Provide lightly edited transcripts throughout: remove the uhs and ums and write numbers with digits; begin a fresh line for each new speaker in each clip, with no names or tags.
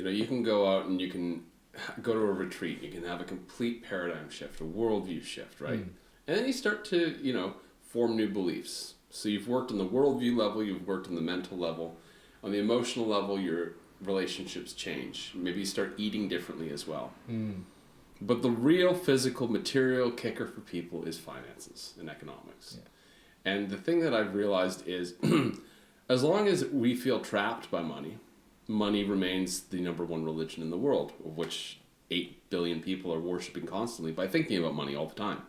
You can go out and you can go to a retreat. You can have a complete paradigm shift, a worldview shift, right? And then you start to, form new beliefs. So you've worked on the worldview level, you've worked on the mental level. On the emotional level, your relationships change. Maybe you start eating differently as well. But the real physical material kicker for people is finances and economics. Yeah. And the thing that I've realized is as long as we feel trapped by money, money remains the number one religion in the world, of which 8 billion people are worshiping constantly by thinking about money all the time.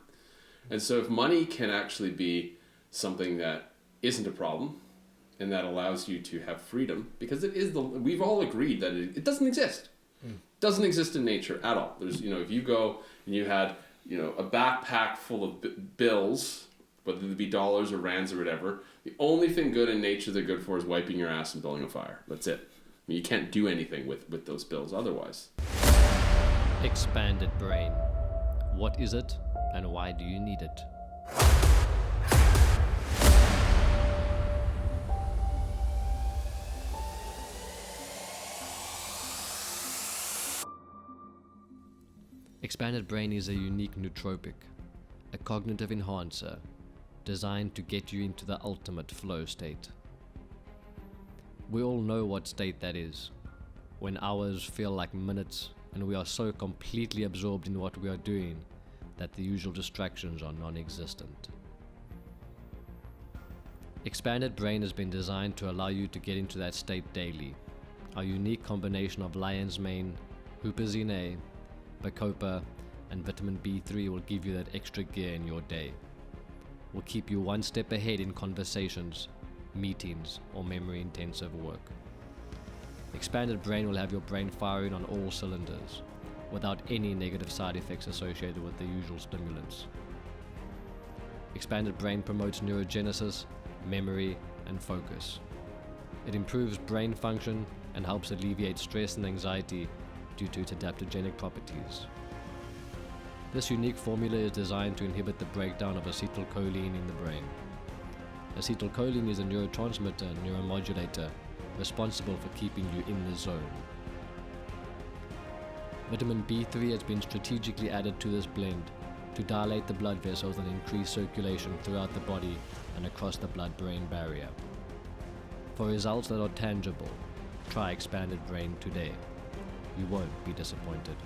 And so if money can actually be something that isn't a problem and that allows you to have freedom, because we've all agreed that it doesn't exist. It doesn't exist in nature at all. There's, if you go and you had, a backpack full of bills, whether they be dollars or rands or whatever, the only thing good in nature they're good for is wiping your ass and building a fire. That's it. You can't do anything with those bills otherwise.
Expanded brain. What is it and why do you need it? Expanded brain is a unique nootropic, a cognitive enhancer designed to get you into the ultimate flow state. We all know what state that is, when hours feel like minutes and we are so completely absorbed in what we are doing that the usual distractions are non-existent. Expanded Brain has been designed to allow you to get into that state daily. Our unique combination of lion's mane, huperzine A, bacopa, and vitamin B3 will give you that extra gear in your day. Will keep you one step ahead in conversations, meetings, or memory-intensive work. Expanded Brain will have your brain firing on all cylinders, without any negative side effects associated with the usual stimulants. Expanded Brain promotes neurogenesis, memory, and focus. It improves brain function and helps alleviate stress and anxiety due to its adaptogenic properties. This unique formula is designed to inhibit the breakdown of acetylcholine in the brain. Acetylcholine is a neurotransmitter and neuromodulator responsible for keeping you in the zone. Vitamin B3 has been strategically added to this blend to dilate the blood vessels and increase circulation throughout the body and across the blood-brain barrier. For results that are tangible, try Expanded Brain today. You won't be disappointed.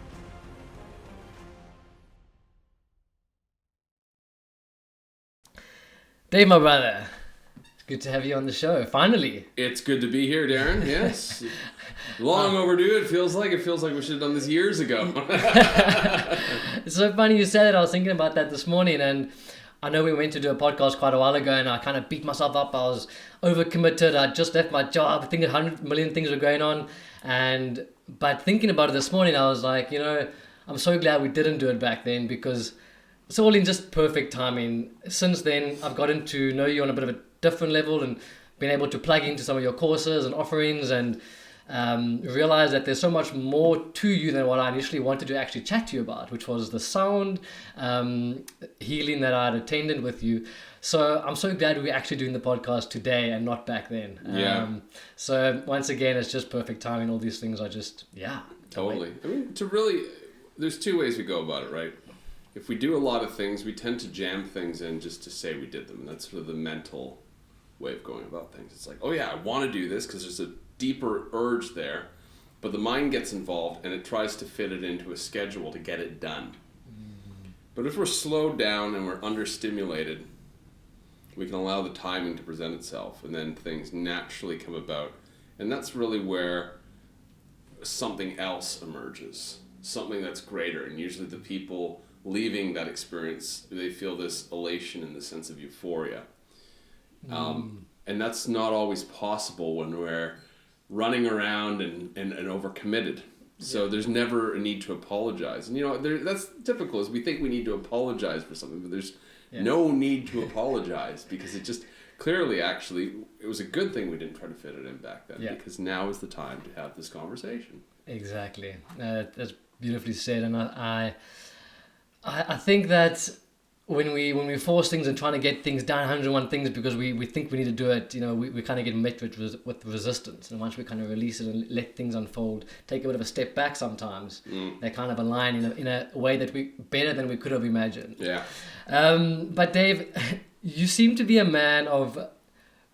Dave, my brother, it's good to have you on the show, finally.
It's good to be here, Darren, yes. Long overdue, it feels like we should have done this years ago.
It's so funny you said it. I was thinking about that this morning, and I know we went to do a podcast quite a while ago, and I kind of beat myself up. I was overcommitted. I just left my job. I think 100 million things were going on, but thinking about it this morning, I was like, I'm so glad we didn't do it back then, because it's all in just perfect timing. Since then, I've gotten to know you on a bit of a different level and been able to plug into some of your courses and offerings and realize that there's so much more to you than what I initially wanted to actually chat to you about, which was the sound healing that I had attended with you. So I'm so glad we're actually doing the podcast today and not back then. So once again, it's just perfect timing. All these things are just,
Totally. I mean, there's two ways we go about it, right? If we do a lot of things, we tend to jam things in just to say we did them. And that's sort of the mental way of going about things. It's like, oh yeah, I want to do this because there's a deeper urge there, but the mind gets involved and it tries to fit it into a schedule to get it done. But if we're slowed down and we're understimulated, we can allow the timing to present itself, and then things naturally come about. And that's really where something else emerges, something that's greater. And usually the people leaving that experience, they feel this elation and the sense of euphoria. And that's not always possible when we're running around and overcommitted. So there's never a need to apologize. And that's typical, is we think we need to apologize for something, but there's no need to apologize, because it just clearly, actually, it was a good thing we didn't try to fit it in back then, because now is the time to have this conversation.
Exactly. That's beautifully said. And I think that when we force things and trying to get things done, 101 things because we think we need to do it, we kind of get met with resistance. And once we kind of release it and let things unfold, take a bit of a step back sometimes, they kind of align in a way that we better than we could have imagined.
Yeah.
But Dave, you seem to be a man of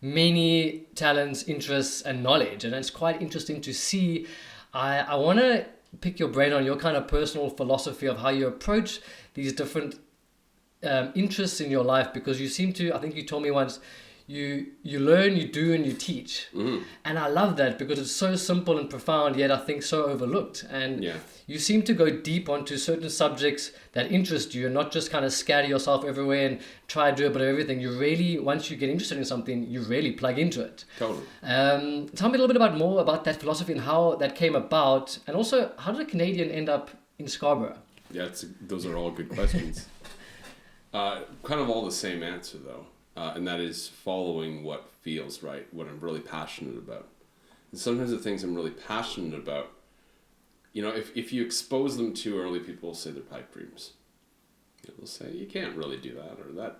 many talents, interests, and knowledge, and it's quite interesting to see. I want to pick your brain on your kind of personal philosophy of how you approach these different interests in your life, because you seem to, I think you told me once, you learn, you do, and you teach. And I love that because it's so simple and profound, yet I think so overlooked. And you seem to go deep onto certain subjects that interest you and not just kind of scatter yourself everywhere and try to do a bit of everything. You really, once you get interested in something, you really plug into it.
Totally.
Tell me a little bit more about that philosophy and how that came about, and also how did a Canadian end up in Scarborough?
Yeah, those are all good questions. Kind of all the same answer though, and that is following what feels right, what I'm really passionate about. And sometimes the things I'm really passionate about, if you expose them too early, people will say they're pipe dreams. They'll say you can't really do that or that,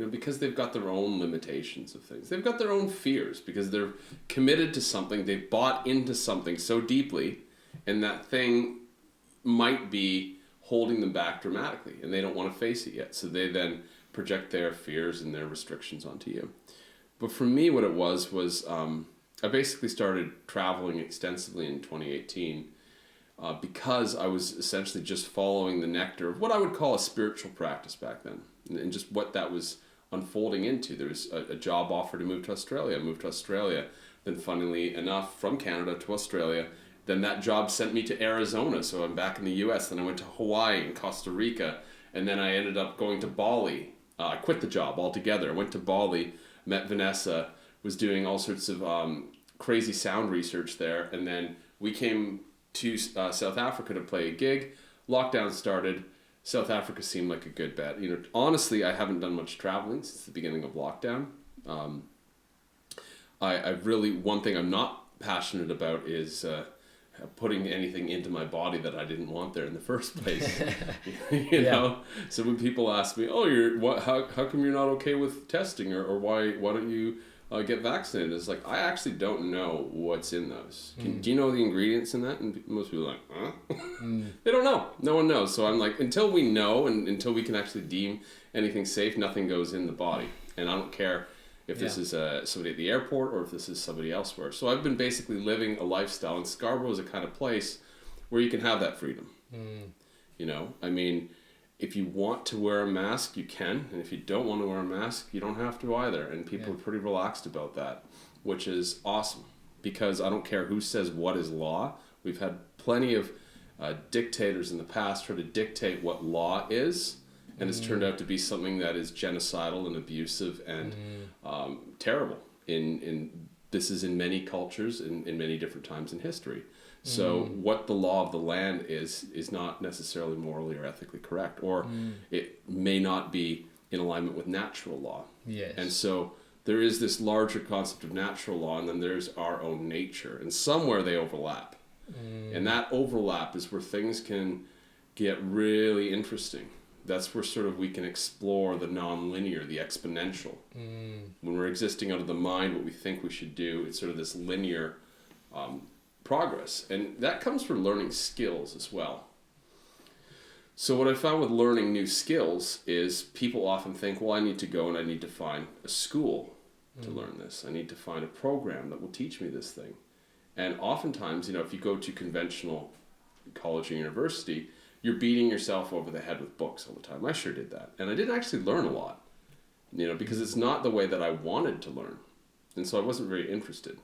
because they've got their own limitations of things. They've got their own fears because they're committed to something. They've bought into something so deeply, and that thing might be holding them back dramatically, and they don't want to face it yet. So they then project their fears and their restrictions onto you. But for me, what it was I basically started traveling extensively in 2018 because I was essentially just following the nectar of what I would call a spiritual practice back then, and just what that was unfolding into. There was a job offer to move to Australia. I moved to Australia, then funnily enough, from Canada to Australia. Then that job sent me to Arizona, so I'm back in the U.S. Then I went to Hawaii and Costa Rica, and then I ended up going to Bali. I quit the job altogether. I went to Bali, met Vanessa, was doing all sorts of crazy sound research there, and then we came to South Africa to play a gig. Lockdown started. South Africa seemed like a good bet. Honestly, I haven't done much traveling since the beginning of lockdown. I really, one thing I'm not passionate about is putting anything into my body that I didn't want there in the first place. you know? So when people ask me, how come you're not okay with testing, or why don't you get vaccinated? It's like, I actually don't know what's in those. Do you know the ingredients in that? And most people are like, huh? They don't know. No one knows. So I'm like, until we know and until we can actually deem anything safe, nothing goes in the body. And I don't care if this is somebody at the airport or if this is somebody elsewhere. So I've been basically living a lifestyle, and Scarborough is a kind of place where you can have that freedom. I mean, if you want to wear a mask, you can, and if you don't want to wear a mask, you don't have to either. And people are pretty relaxed about that, which is awesome, because I don't care who says what is law. We've had plenty of dictators in the past try to dictate what law is. And it's turned out to be something that is genocidal and abusive and terrible. This is in many cultures in many different times in history. So what the law of the land is not necessarily morally or ethically correct, or it may not be in alignment with natural law.
Yes.
And so there is this larger concept of natural law, and then there's our own nature, and somewhere they overlap. And that overlap is where things can get really interesting. That's where sort of we can explore the non-linear, the exponential. When we're existing out of the mind, what we think we should do, it's sort of this linear progress. And that comes from learning skills as well. So what I found with learning new skills is people often think, well, I need to go and I need to find a school to learn this. I need to find a program that will teach me this thing. And oftentimes, if you go to conventional college or university, you're beating yourself over the head with books all the time. I sure did that. And I didn't actually learn a lot, because it's not the way that I wanted to learn. And so I wasn't very interested.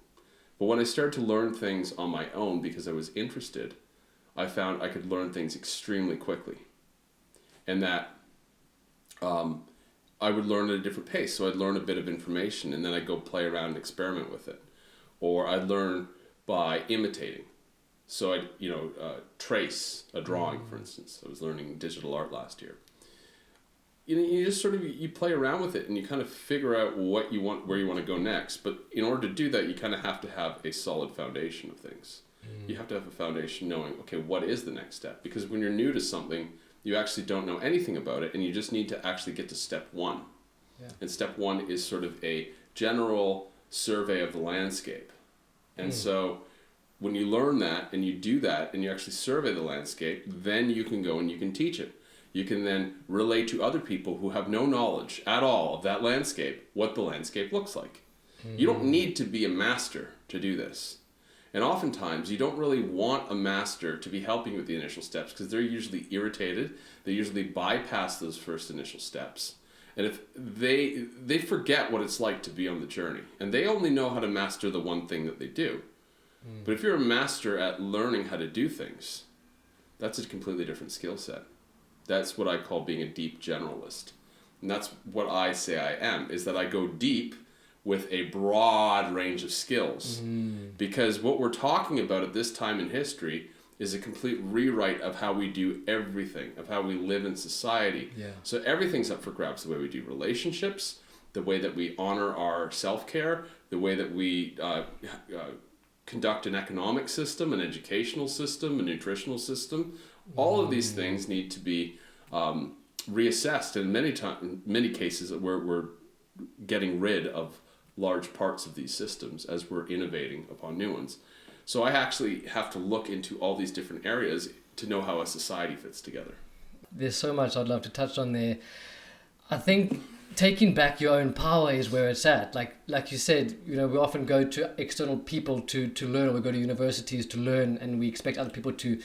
But when I started to learn things on my own because I was interested, I found I could learn things extremely quickly. And that I would learn at a different pace. So I'd learn a bit of information, and then I'd go play around and experiment with it. Or I'd learn by imitating. So I'd, trace a drawing, for instance. I was learning digital art last year. You just sort of, you play around with it, and you kind of figure out what you want, where you want to go next. But in order to do that, you kind of have to have a solid foundation of things. You have to have a foundation knowing, okay, what is the next step? Because when you're new to something, you actually don't know anything about it, and you just need to actually get to step one.
Yeah.
And step one is sort of a general survey of the landscape. And so when you learn that and you do that and you actually survey the landscape, then you can go and you can teach it. You can then relate to other people who have no knowledge at all of that landscape, what the landscape looks like. You don't need to be a master to do this. And oftentimes, you don't really want a master to be helping you with the initial steps because they're usually irritated. They usually bypass those first initial steps. And if they forget what it's like to be on the journey. And they only know how to master the one thing that they do. But if you're a master at learning how to do things, that's a completely different skill set. That's what I call being a deep generalist. And that's what I say I am, is that I go deep with a broad range of skills. Because what we're talking about at this time in history is a complete rewrite of how we do everything, of how we live in society.
Yeah.
So everything's up for grabs, the way we do relationships, the way that we honor our self-care, the way that we conduct an economic system, an educational system, a nutritional system. All of these things need to be reassessed. And many cases we're getting rid of large parts of these systems as we're innovating upon new ones. So I actually have to look into all these different areas to know how a society fits together.
There's so much I'd love to touch on there. I think taking back your own power is where it's at. Like you said, we often go to external people to learn, or we go to universities to learn, and we expect other people to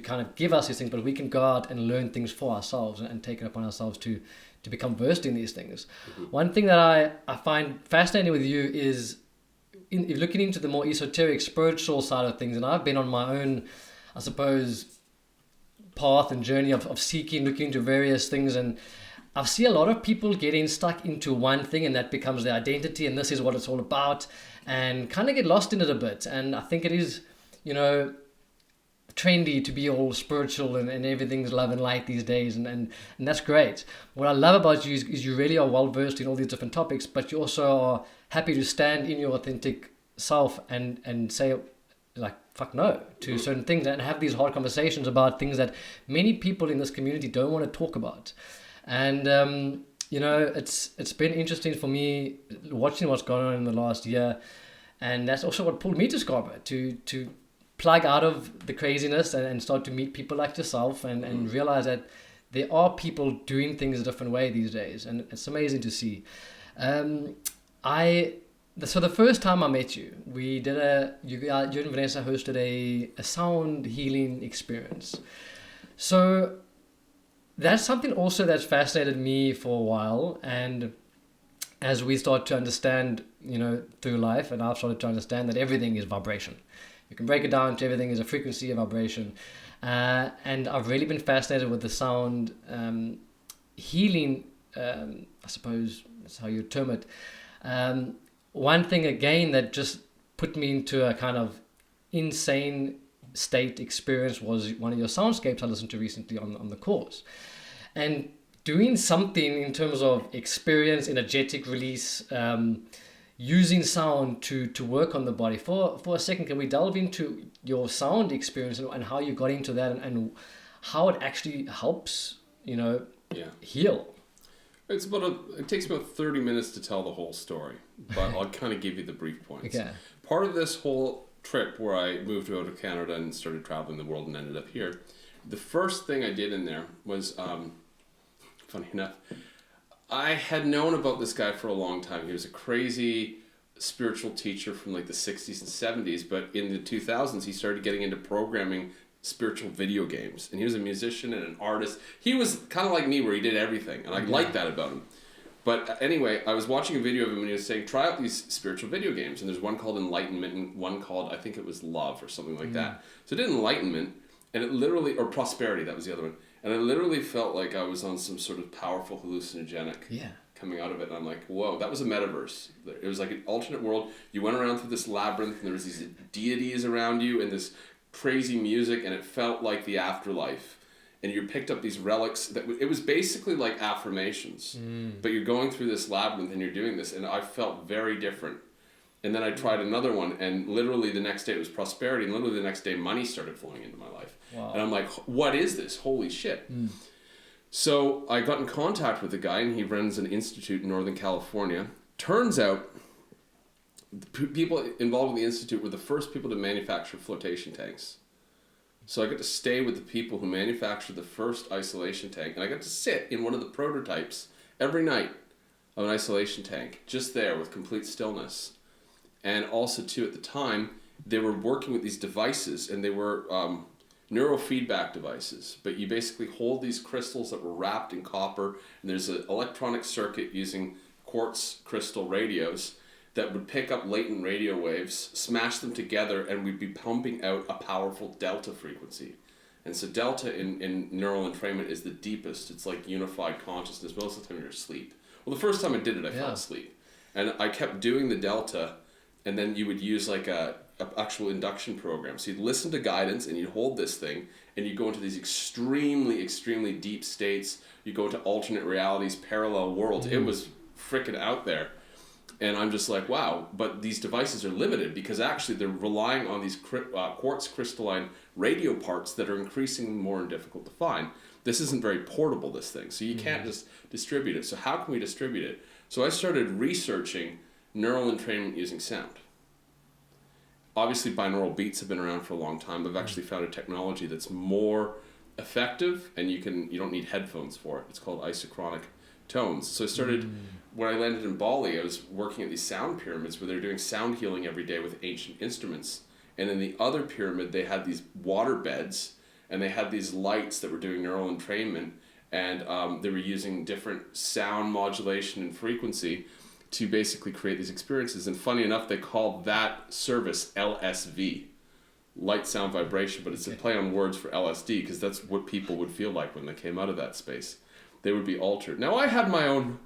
kind of give us these things, but we can go out and learn things for ourselves and take it upon ourselves to become versed in these things. One thing that I find fascinating with you is looking into the more esoteric, spiritual side of things. And I've been on my own, I suppose, path and journey of seeking, looking into various things. And I've seen a lot of people getting stuck into one thing, and that becomes their identity, and this is what it's all about, and kind of get lost in it a bit. And I think it is, trendy to be all spiritual and everything's love and light these days, and that's great. What I love about you is you really are well versed in all these different topics, but you also are happy to stand in your authentic self and say, like, fuck no to certain things, and have these hard conversations about things that many people in this community don't want to talk about. And it's been interesting for me watching what's going on in the last year, and that's also what pulled me to Scarborough, to plug out of the craziness and start to meet people like yourself and realize that there are people doing things a different way these days, and it's amazing to see. So the first time I met you, we did you and Vanessa hosted a sound healing experience. So that's something also that's fascinated me for a while, and as we start to understand, through life, and I've started to understand that everything is vibration. You can break it down to everything is a frequency, a vibration. And I've really been fascinated with the sound healing, I suppose that's how you term it. One thing, again, that just put me into a kind of insane state experience was one of your soundscapes I listened to recently on the course. And doing something in terms of experience, energetic release, using sound to work on the body. For a second, can we delve into your sound experience and how you got into that and how it actually helps, heal?
It takes about 30 minutes to tell the whole story, but I'll kind of give you the brief points.
Okay.
Part of this whole trip where I moved out of Canada and started traveling the world and ended up here, the first thing I did in there was, funny enough, I had known about this guy for a long time. He was a crazy spiritual teacher from like the 60s and 70s, but in the 2000s he started getting into programming spiritual video games, and he was a musician and an artist. He was kind of like me, where he did everything, and I liked that about him. But anyway, I was watching a video of him and he was saying, try out these spiritual video games, and there's one called Enlightenment and one called, I think it was Love or something like that. So I did Enlightenment, and it literally, or Prosperity, that was the other one. And I literally felt like I was on some sort of powerful hallucinogenic coming out of it. And I'm like, whoa, that was a metaverse. It was like an alternate world. You went around through this labyrinth, and there was these deities around you and this crazy music, and it felt like the afterlife. And you picked up these relics. It was basically like affirmations. But you're going through this labyrinth and you're doing this. And I felt very different. And then I tried another one, and literally the next day it was Prosperity, and literally the next day money started flowing into my life.
Wow.
And I'm like, what is this? Holy shit. So I got in contact with the guy, and he runs an institute in Northern California. Turns out the people involved in the institute were the first people to manufacture flotation tanks. So I got to stay with the people who manufactured the first isolation tank, and I got to sit in one of the prototypes every night of an isolation tank, just there with complete stillness. And also, too, at the time, they were working with these devices, and they were neurofeedback devices. But you basically hold these crystals that were wrapped in copper, and there's an electronic circuit using quartz crystal radios that would pick up latent radio waves, smash them together, and we'd be pumping out a powerful delta frequency. And so delta in neural entrainment is the deepest. It's like unified consciousness. Most of the time you're asleep. Well, the first time I did it, I fell asleep. And I kept doing the delta, and then you would use like a actual induction program. So you'd listen to guidance, and you'd hold this thing, and you'd go into these extremely, extremely deep states. You go into alternate realities, parallel worlds. It was freaking out there. And I'm just like, wow, but these devices are limited because actually they're relying on these quartz crystalline radio parts that are increasingly more difficult to find. This isn't very portable, this thing, so you can't just distribute it. So how can we distribute it? So I started researching neural entrainment using sound. Obviously, binaural beats have been around for a long time. I've actually found a technology that's more effective, and you don't need headphones for it. It's called isochronic tones. So I started, when I landed in Bali, I was working at these sound pyramids where they're doing sound healing every day with ancient instruments. And in the other pyramid, they had these water beds, and they had these lights that were doing neural entrainment, and they were using different sound modulation and frequency to basically create these experiences. And funny enough, they called that service LSV, light, sound, vibration, but it's a play on words for LSD, because that's what people would feel like when they came out of that space. They would be altered. Now, I had my own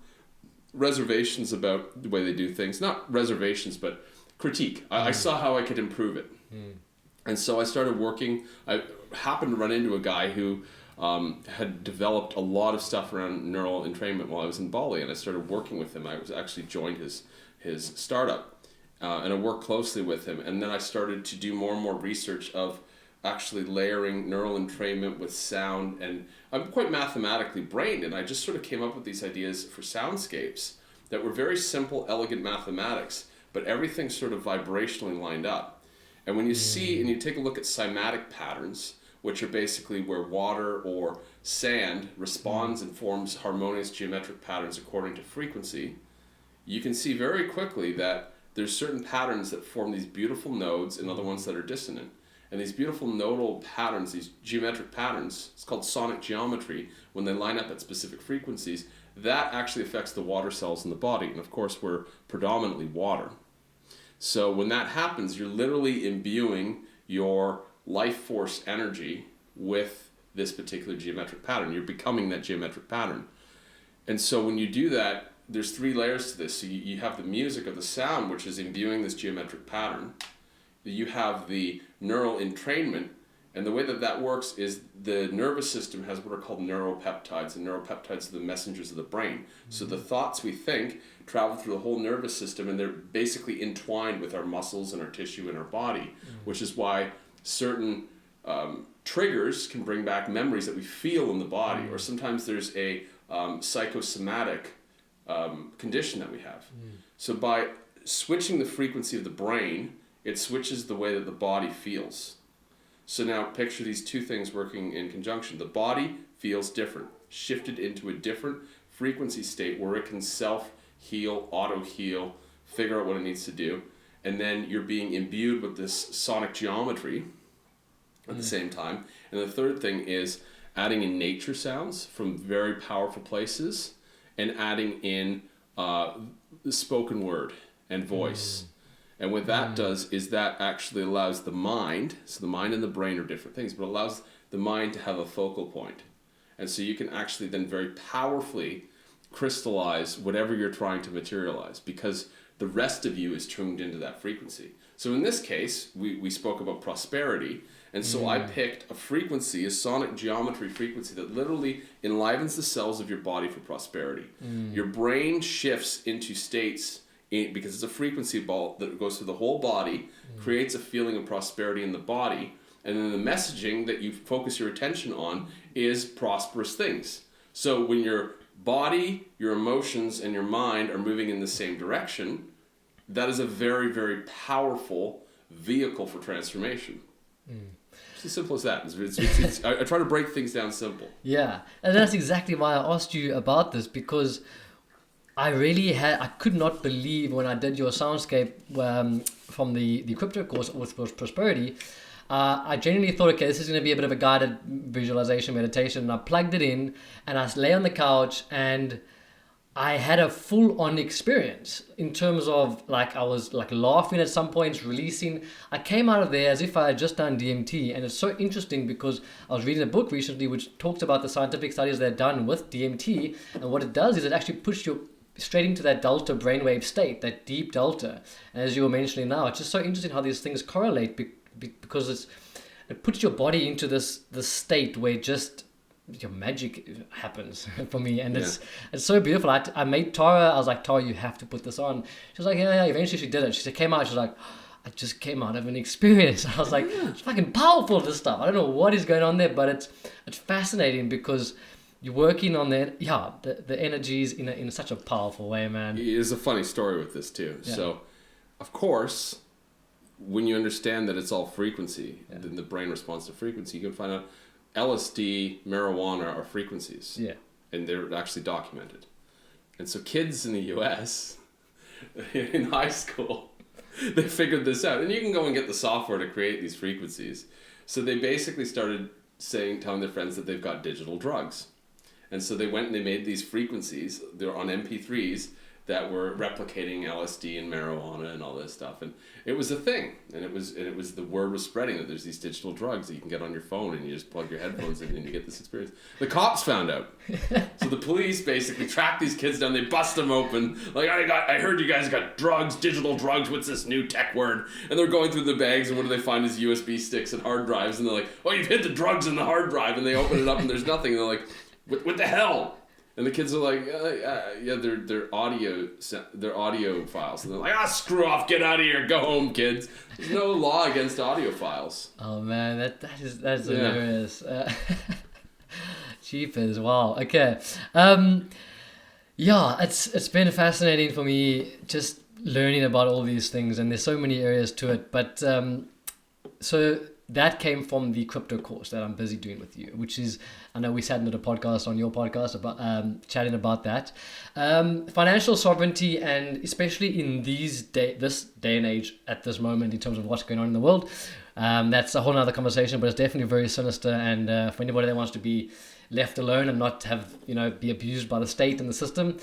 reservations about the way they do things. Not reservations, but critique. I saw how I could improve it. And so I started working. I happened to run into a guy who had developed a lot of stuff around neural entrainment while I was in Bali, and I started working with him. I was actually joined his startup, and I worked closely with him. And then I started to do more and more research of actually layering neural entrainment with sound, and I'm quite mathematically brained, and I just sort of came up with these ideas for soundscapes that were very simple, elegant mathematics, but everything sort of vibrationally lined up. And when you see and you take a look at cymatic patterns, which are basically where water or sand responds and forms harmonious geometric patterns according to frequency, you can see very quickly that there's certain patterns that form these beautiful nodes and other ones that are dissonant. And these beautiful nodal patterns, these geometric patterns, it's called sonic geometry, when they line up at specific frequencies, that actually affects the water cells in the body. And of course, we're predominantly water. So when that happens, you're literally imbuing your life force energy with this particular geometric pattern. You're becoming that geometric pattern. And so when you do that, there's 3 layers to this. So you have the music of the sound, which is imbuing this geometric pattern. You have the neural entrainment, and the way that works is the nervous system has what are called neuropeptides, and neuropeptides are the messengers of the brain. So the thoughts we think travel through the whole nervous system, and they're basically entwined with our muscles and our tissue and our body, which is why certain triggers can bring back memories that we feel in the body, or sometimes there's a psychosomatic condition that we have. So by switching the frequency of the brain, it switches the way that the body feels. So now picture these 2 things working in conjunction. The body feels different, shifted into a different frequency state where it can self-heal, auto-heal, figure out what it needs to do. And then you're being imbued with this sonic geometry at the same time. And the third thing is adding in nature sounds from very powerful places, and adding in the spoken word and voice. And what that does is that actually allows the mind, so the mind and the brain are different things, but allows the mind to have a focal point. And so you can actually then very powerfully crystallize whatever you're trying to materialize, because the rest of you is tuned into that frequency. So in this case, we spoke about prosperity, and so I picked a frequency, a sonic geometry frequency that literally enlivens the cells of your body for prosperity. Your brain shifts into states because it's a frequency ball that goes through the whole body, creates a feeling of prosperity in the body, and then the messaging that you focus your attention on is prosperous things. So when your body, your emotions, and your mind are moving in the same direction, that is a very, very powerful vehicle for transformation. It's as simple as that. I try to break things down simple.
Yeah, and that's exactly why I asked you about this, because I could not believe when I did your soundscape from the crypto course with prosperity. I genuinely thought, okay, this is going to be a bit of a guided visualization meditation. And I plugged it in and I lay on the couch and I had a full-on experience in terms of like I was like laughing at some points, releasing. I came out of there as if I had just done DMT, and it's so interesting because I was reading a book recently which talks about the scientific studies they've done with DMT, and what it does is it actually puts you straight into that delta brainwave state, that deep delta. And as you were mentioning now, it's just so interesting how these things correlate because it puts your body into this state where just your magic happens for me, and it's so beautiful. I made Tara, I was like, Tara, you have to put this on. She was like, yeah. Eventually she did it. She came out, she was like, I just came out of an experience. I was like, it's fucking powerful, this stuff. I don't know what is going on there, but it's fascinating because you're working on the energies in such a powerful way, man.
There's a funny story with this too. Yeah. So, of course, when you understand that it's all frequency, then the brain responds to frequency, you can find out LSD, marijuana are frequencies. Yeah. And they're actually documented. And so kids in the US, in high school, they figured this out. And you can go and get the software to create these frequencies. So they basically started telling their friends that they've got digital drugs. And so they went and they made these frequencies. They're on MP3s that were replicating LSD and marijuana and all this stuff, and it was a thing. And it was the word was spreading that there's these digital drugs that you can get on your phone, and you just plug your headphones in and you get this experience. The cops found out, so the police basically tracked these kids down. They bust them open. Like, I heard you guys got drugs, digital drugs. What's this new tech word? And they're going through the bags, and what do they find is USB sticks and hard drives. And they're like, oh, you've hid the drugs in the hard drive. And they open it up, and there's nothing. And they're like, what the hell? And the kids are like, they're audio files. And they're like, screw off, get out of here, go home, kids. There's no law against audio files.
Oh man, that's hilarious. Jeepers, wow. Okay, it's been fascinating for me just learning about all these things, and there's so many areas to it. But so that came from the crypto course that I'm busy doing with you, which is, I know we sat into the podcast on your podcast about chatting about that. Financial sovereignty, and especially in this day and age at this moment in terms of what's going on in the world, that's a whole nother conversation, but it's definitely very sinister. And for anybody that wants to be left alone and not have, be abused by the state and the system,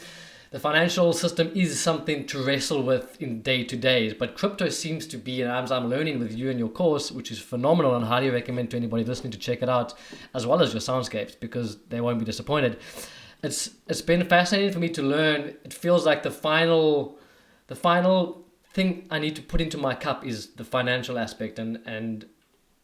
the financial system is something to wrestle with in day to day, but crypto seems to be, and as I'm learning with you in your course, which is phenomenal, and highly recommend to anybody listening to check it out, as well as your soundscapes, because they won't be disappointed. It's been fascinating for me to learn. It feels like the final thing I need to put into my cup is the financial aspect, and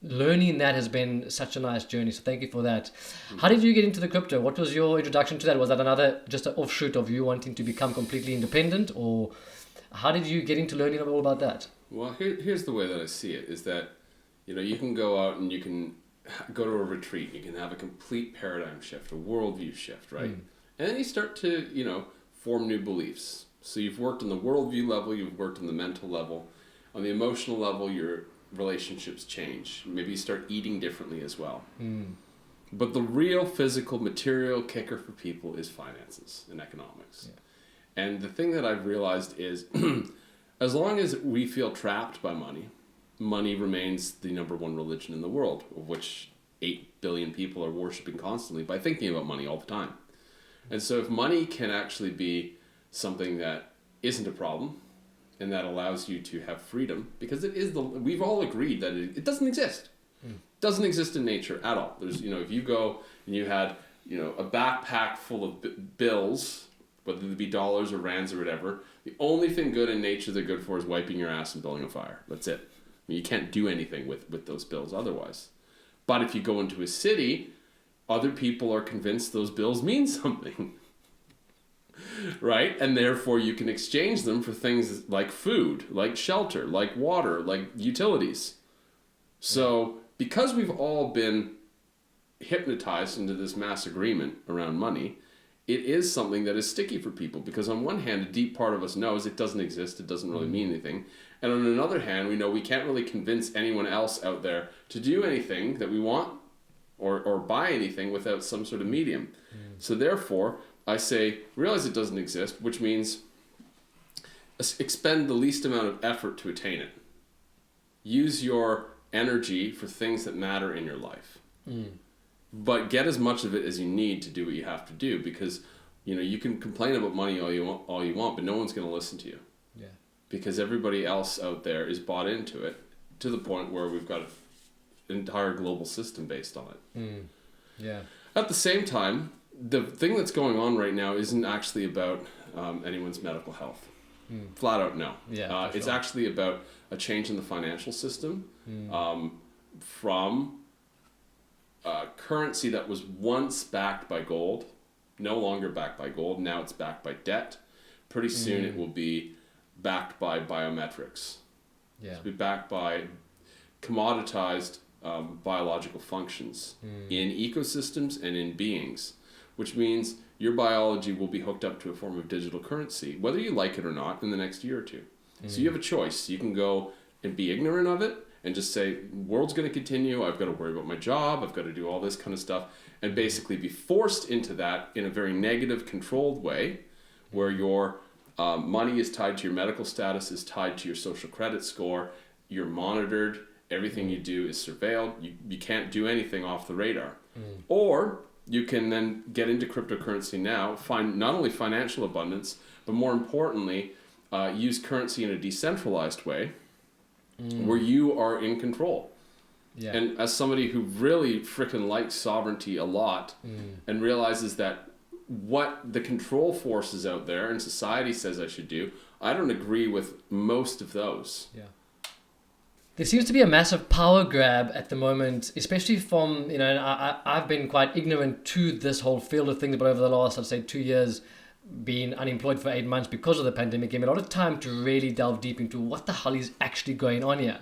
learning that has been such a nice journey. So thank you for that. How did you get into the crypto? What was your introduction to that? Was that just an offshoot of you wanting to become completely independent, or how did you get into learning all about that?
Well, here's the way that I see it, is that, you can go out and you can go to a retreat. You can have a complete paradigm shift, a worldview shift, right? And then you start to, form new beliefs. So you've worked on the worldview level, you've worked on the mental level. On the emotional level, your relationships change. Maybe you start eating differently as well. But the real physical material kicker for people is finances and economics. Yeah. And the thing that I've realized is as long as we feel trapped by money remains the number one religion in the world, of which 8 billion people are worshiping constantly by thinking about money all the time. And so if money can actually be something that isn't a problem, and that allows you to have freedom, because we've all agreed that it doesn't exist. It doesn't exist in nature at all. There's, if you go and you had, a backpack full of bills, whether they be dollars or rands or whatever, the only thing good in nature they're good for is wiping your ass and building a fire. That's it. You can't do anything with those bills otherwise. But if you go into a city, other people are convinced those bills mean something. Right? And therefore you can exchange them for things like food, like shelter, like water, like utilities. So because we've all been hypnotized into this mass agreement around money, it is something that is sticky for people, because on one hand, a deep part of us knows it doesn't exist, it doesn't really mean anything. And on another hand, we know we can't really convince anyone else out there to do anything that we want or buy anything without some sort of medium. So therefore, I say, realize it doesn't exist, which means expend the least amount of effort to attain it. Use your energy for things that matter in your life. But get as much of it as you need to do what you have to do, because you can complain about money all you want, but no one's going to listen to you.
Yeah.
Because everybody else out there is bought into it to the point where we've got an entire global system based on it.
Yeah.
At the same time, the thing that's going on right now isn't actually about anyone's medical health. Flat out, no.
Yeah,
it's actually about a change in the financial system from currency that was once backed by gold, no longer backed by gold. Now it's backed by debt. Pretty soon it will be backed by biometrics.
Yeah.
It'll be backed by commoditized biological functions in ecosystems and in beings, which means your biology will be hooked up to a form of digital currency, whether you like it or not, in the next year or two. So you have a choice. You can go and be ignorant of it and just say, world's going to continue, I've got to worry about my job, I've got to do all this kind of stuff, and basically be forced into that in a very negative, controlled way, where your money is tied to your medical status, is tied to your social credit score, you're monitored, everything you do is surveilled, you can't do anything off the radar. Or you can then get into cryptocurrency now, find not only financial abundance, but more importantly, use currency in a decentralized way, where you are in control.
Yeah.
And as somebody who really freaking likes sovereignty a lot and realizes that what the control forces out there and society says I should do, I don't agree with most of those.
Yeah. There seems to be a massive power grab at the moment, especially from, and I've been quite ignorant to this whole field of things, but over the last, I'd say 2 years, being unemployed for 8 months because of the pandemic, gave me a lot of time to really delve deep into what the hell is actually going on here.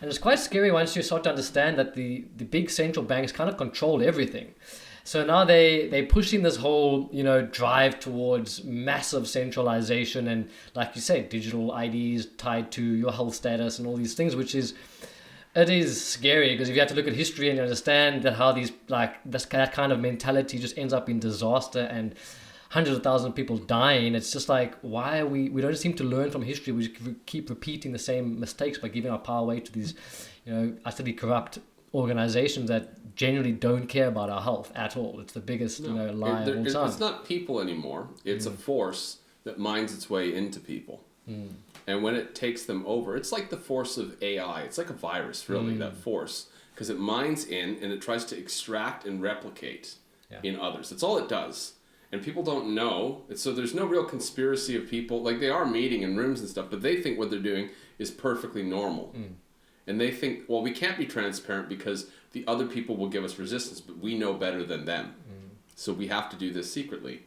And it's quite scary once you start to understand that the big central banks kind of control everything. So now they're pushing this whole, drive towards massive centralization and, like you say, digital IDs tied to your health status and all these things, it is scary, because if you have to look at history and you understand that how that kind of mentality just ends up in disaster and hundreds of thousands of people dying, it's just like, why are we don't seem to learn from history. We just keep repeating the same mistakes by giving our power away to these, utterly corrupt organizations that genuinely don't care about our health at all. It's the biggest lie of all time.
It's not people anymore. It's a force that mines its way into people. And when it takes them over, it's like the force of AI. It's like a virus, really, that force, because it mines in and it tries to extract and replicate in others. That's all it does. And people don't know. So there's no real conspiracy of people. Like, they are meeting in rooms and stuff, but they think what they're doing is perfectly normal. And they think, well, we can't be transparent because the other people will give us resistance, but we know better than them. So we have to do this secretly.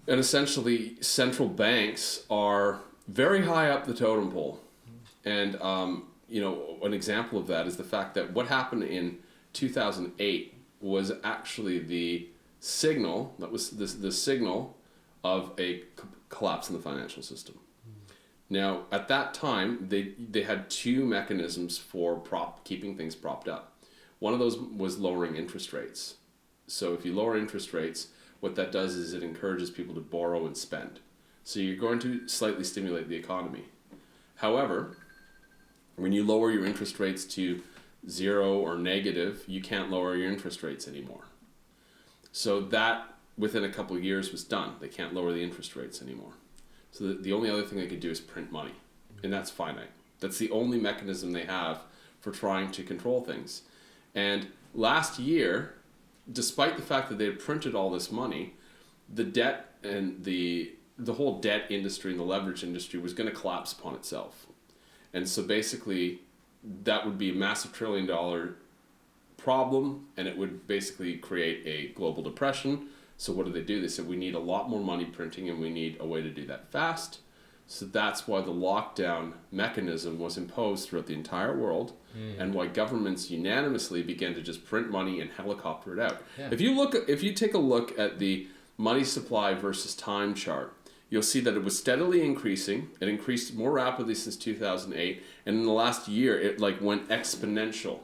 And essentially, central banks are very high up the totem pole. And, an example of that is the fact that what happened in 2008 was actually the signal, the signal of a collapse in the financial system. Now, at that time, they had two mechanisms for keeping things propped up. One of those was lowering interest rates. So if you lower interest rates, what that does is it encourages people to borrow and spend. So you're going to slightly stimulate the economy. However, when you lower your interest rates to 0 or negative, you can't lower your interest rates anymore. So that, within a couple of years, was done. They can't lower the interest rates anymore. So the only other thing they could do is print money, and that's finite. That's the only mechanism they have for trying to control things. And last year, despite the fact that they had printed all this money, the debt and the whole debt industry and the leverage industry was going to collapse upon itself. And so basically, that would be a massive $1 trillion problem, and it would basically create a global depression. So what do? They said, we need a lot more money printing, and we need a way to do that fast. So that's why the lockdown mechanism was imposed throughout the entire world, and why governments unanimously began to just print money and helicopter it out.
Yeah.
If you take a look at the money supply versus time chart, you'll see that it was steadily increasing. It increased more rapidly since 2008, and in the last year, it like went exponential.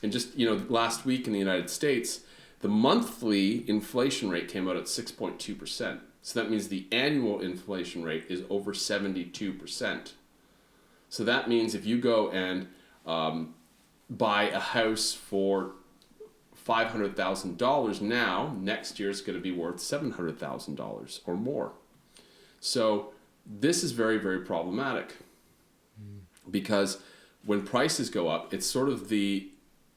And just, last week in the United States, the monthly inflation rate came out at 6.2%. So that means the annual inflation rate is over 72%. So that means if you go and buy a house for $500,000 now, next year it's going to be worth $700,000 or more. So this is very, very problematic because when prices go up, it's sort of the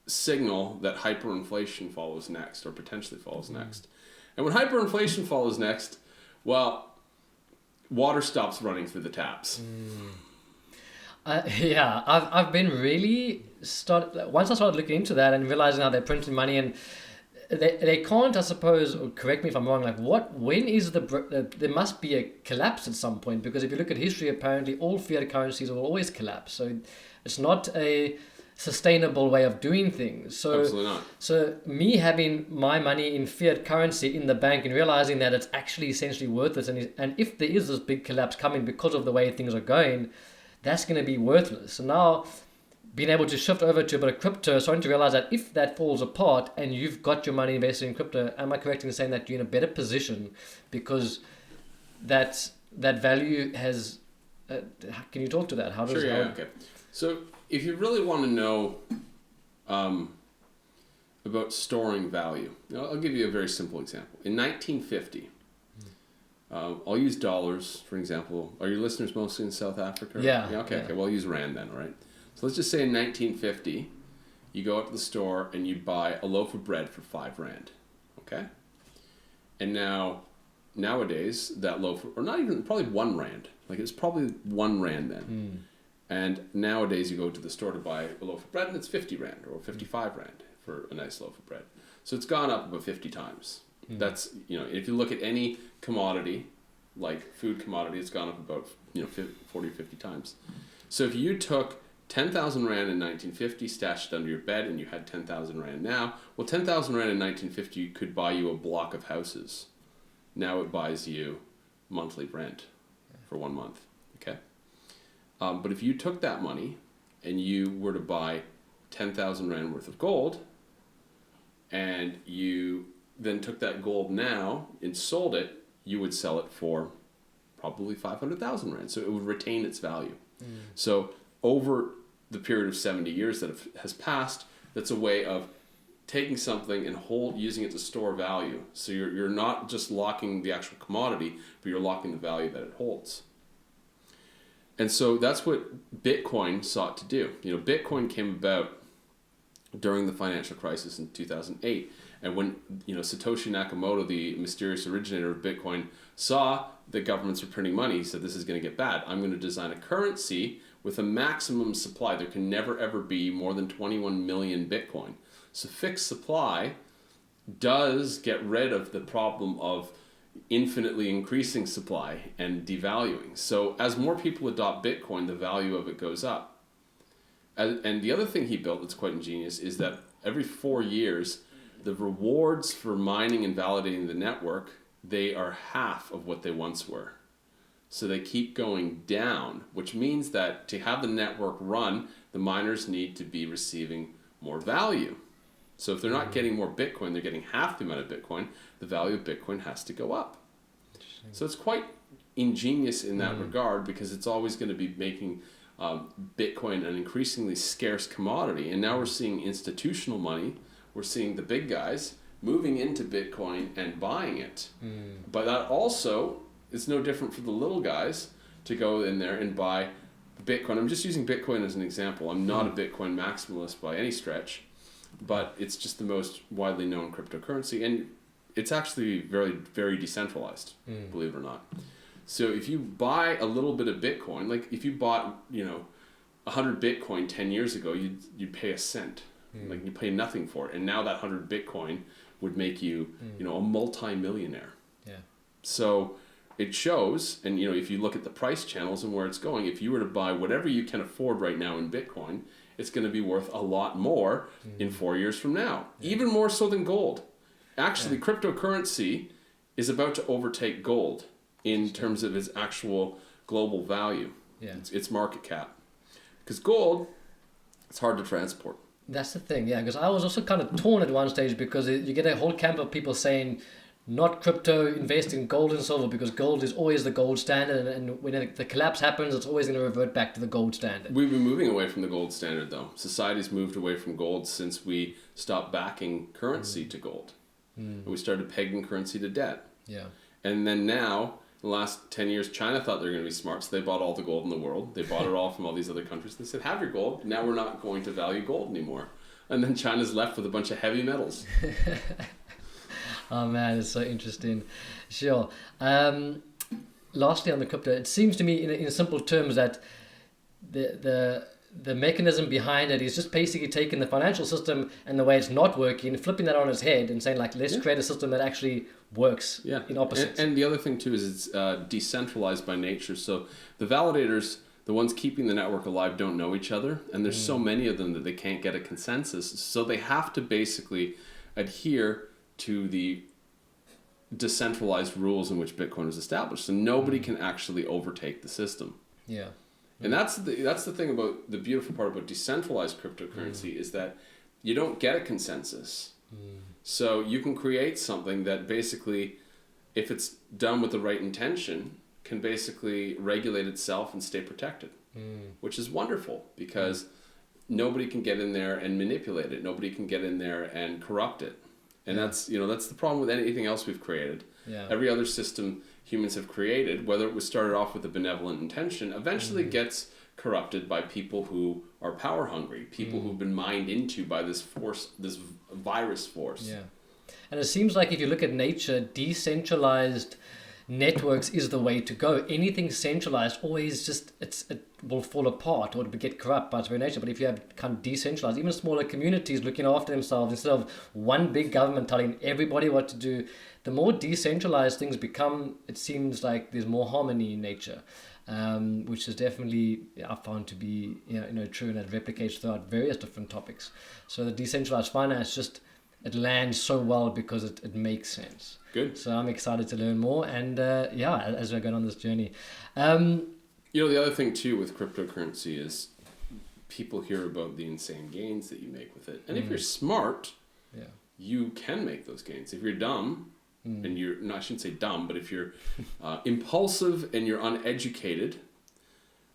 signal that hyperinflation follows next, or potentially follows next. And when hyperinflation follows next, well, water stops running through the taps.
Yeah, I've been really once I started looking into that and realizing how they're printing money, and they can't, I suppose, or correct me if I'm wrong, like when is there must be a collapse at some point, because if you look at history, apparently all fiat currencies will always collapse. So it's not a sustainable way of doing things. So
absolutely not.
So me having my money in fiat currency in the bank and realizing that it's actually essentially worthless, and if there is this big collapse coming because of the way things are going, that's going to be worthless. So now being able to shift over to a bit of crypto, starting to realize that if that falls apart and you've got your money invested in crypto, am I correct in saying that you're in a better position because that value has... can you talk to that?
Sure, yeah, okay. So if you really want to know about storing value, I'll give you a very simple example. In 1950, I'll use dollars for example. Are your listeners mostly in South Africa?
Yeah.
Okay. Well, I'll use rand then, all right? So let's just say in 1950, you go out to the store and you buy a loaf of bread for 5 rand, okay? And nowadays, that loaf, or not even, probably 1 rand. Like, it's probably 1 rand then. And nowadays, you go to the store to buy a loaf of bread and it's 50 rand or 55 rand for a nice loaf of bread. So it's gone up about 50 times. That's, if you look at any commodity, like food commodity, it's gone up about 40 or 50 times. So if you took 10,000 rand in 1950, stashed it under your bed, and you had 10,000 rand now, well, 10,000 rand in 1950 could buy you a block of houses. Now it buys you monthly rent for 1 month, okay? But if you took that money and you were to buy 10,000 rand worth of gold, and you then took that gold now and sold it, you would sell it for probably 500,000 rand. So it would retain its value. So over the period of 70 years that has passed, that's a way of taking something and using it to store value. So you're not just locking the actual commodity, but you're locking the value that it holds. And so that's what Bitcoin sought to do. Bitcoin came about during the financial crisis in 2008. And when Satoshi Nakamoto, the mysterious originator of Bitcoin, saw that governments were printing money, he said, this is going to get bad. I'm going to design a currency with a maximum supply. There can never, ever be more than 21 million Bitcoin. So fixed supply does get rid of the problem of infinitely increasing supply and devaluing. So as more people adopt Bitcoin, the value of it goes up. And the other thing he built that's quite ingenious is that every 4 years, the rewards for mining and validating the network, they are half of what they once were. So they keep going down, which means that to have the network run, the miners need to be receiving more value. So if they're not getting more Bitcoin, they're getting half the amount of Bitcoin, the value of Bitcoin has to go up. So it's quite ingenious in that regard, because it's always going to be making Bitcoin an increasingly scarce commodity. And now we're seeing institutional money. We're seeing the big guys moving into Bitcoin and buying it. But that also is no different for the little guys to go in there and buy Bitcoin. I'm just using Bitcoin as an example. I'm not a Bitcoin maximalist by any stretch, but it's just the most widely known cryptocurrency. And it's actually very, very decentralized, believe it or not. So if you buy a little bit of Bitcoin, like if you bought, 100 Bitcoin 10 years ago, you'd pay a cent. Like you pay nothing for it. And now that 100 Bitcoin would make you, a multi-millionaire.
Yeah.
So it shows, and if you look at the price channels and where it's going, if you were to buy whatever you can afford right now in Bitcoin it's going to be worth a lot more in 4 years from now, even more so than gold. Actually, cryptocurrency is about to overtake gold in terms of its actual global value, its market cap. Because gold, it's hard to transport.
That's the thing, yeah, because I was also kind of torn at one stage because you get a whole camp of people saying not crypto, invest in gold and silver because gold is always the gold standard, and when the collapse happens, it's always going to revert back to the gold standard.
We've been moving away from the gold standard, though. Society's moved away from gold since we stopped backing currency to gold. And we started pegging currency to debt.
Yeah.
And then now, the last 10 years, China thought they were going to be smart, so they bought all the gold in the world. They bought it all from all these other countries. They said, have your gold. Now we're not going to value gold anymore. And then China's left with a bunch of heavy metals.
Oh man, it's so interesting. Sure. Lastly on the crypto, it seems to me in simple terms that the mechanism behind it is just basically taking the financial system and the way it's not working, flipping that on its head and saying like, let's create a system that actually works in opposites.
And the other thing too is it's decentralized by nature. So the validators, the ones keeping the network alive, don't know each other. And there's so many of them that they can't get a consensus. So they have to basically adhere to the decentralized rules in which Bitcoin was established. And nobody can actually overtake the system.
Yeah.
And that's the thing about the beautiful part about decentralized cryptocurrency is that you don't get a consensus. So you can create something that basically, if it's done with the right intention, can basically regulate itself and stay protected, which is wonderful because nobody can get in there and manipulate it. Nobody can get in there and corrupt it. And that's the problem with anything else we've created. Yeah. Every other system humans have created, whether it was started off with a benevolent intention, eventually gets corrupted by people who are power hungry, people who've been mined into by this force, this virus force.
Yeah. And it seems like if you look at nature, decentralized networks is the way to go. Anything centralized always just it will fall apart or it will get corrupt by its very nature. But if you have kind of decentralized, even smaller communities looking after themselves instead of one big government telling everybody what to do, the more decentralized things become, it seems like there's more harmony in nature, which is definitely I found to be true, and it replicates throughout various different topics. So the decentralized finance just it lands so well because it makes sense.
Good.
So I'm excited to learn more, and as we're going on this journey.
The other thing too with cryptocurrency is people hear about the insane gains that you make with it, and if you're smart, you can make those gains. If you're dumb, and I shouldn't say dumb, but if you're impulsive and you're uneducated,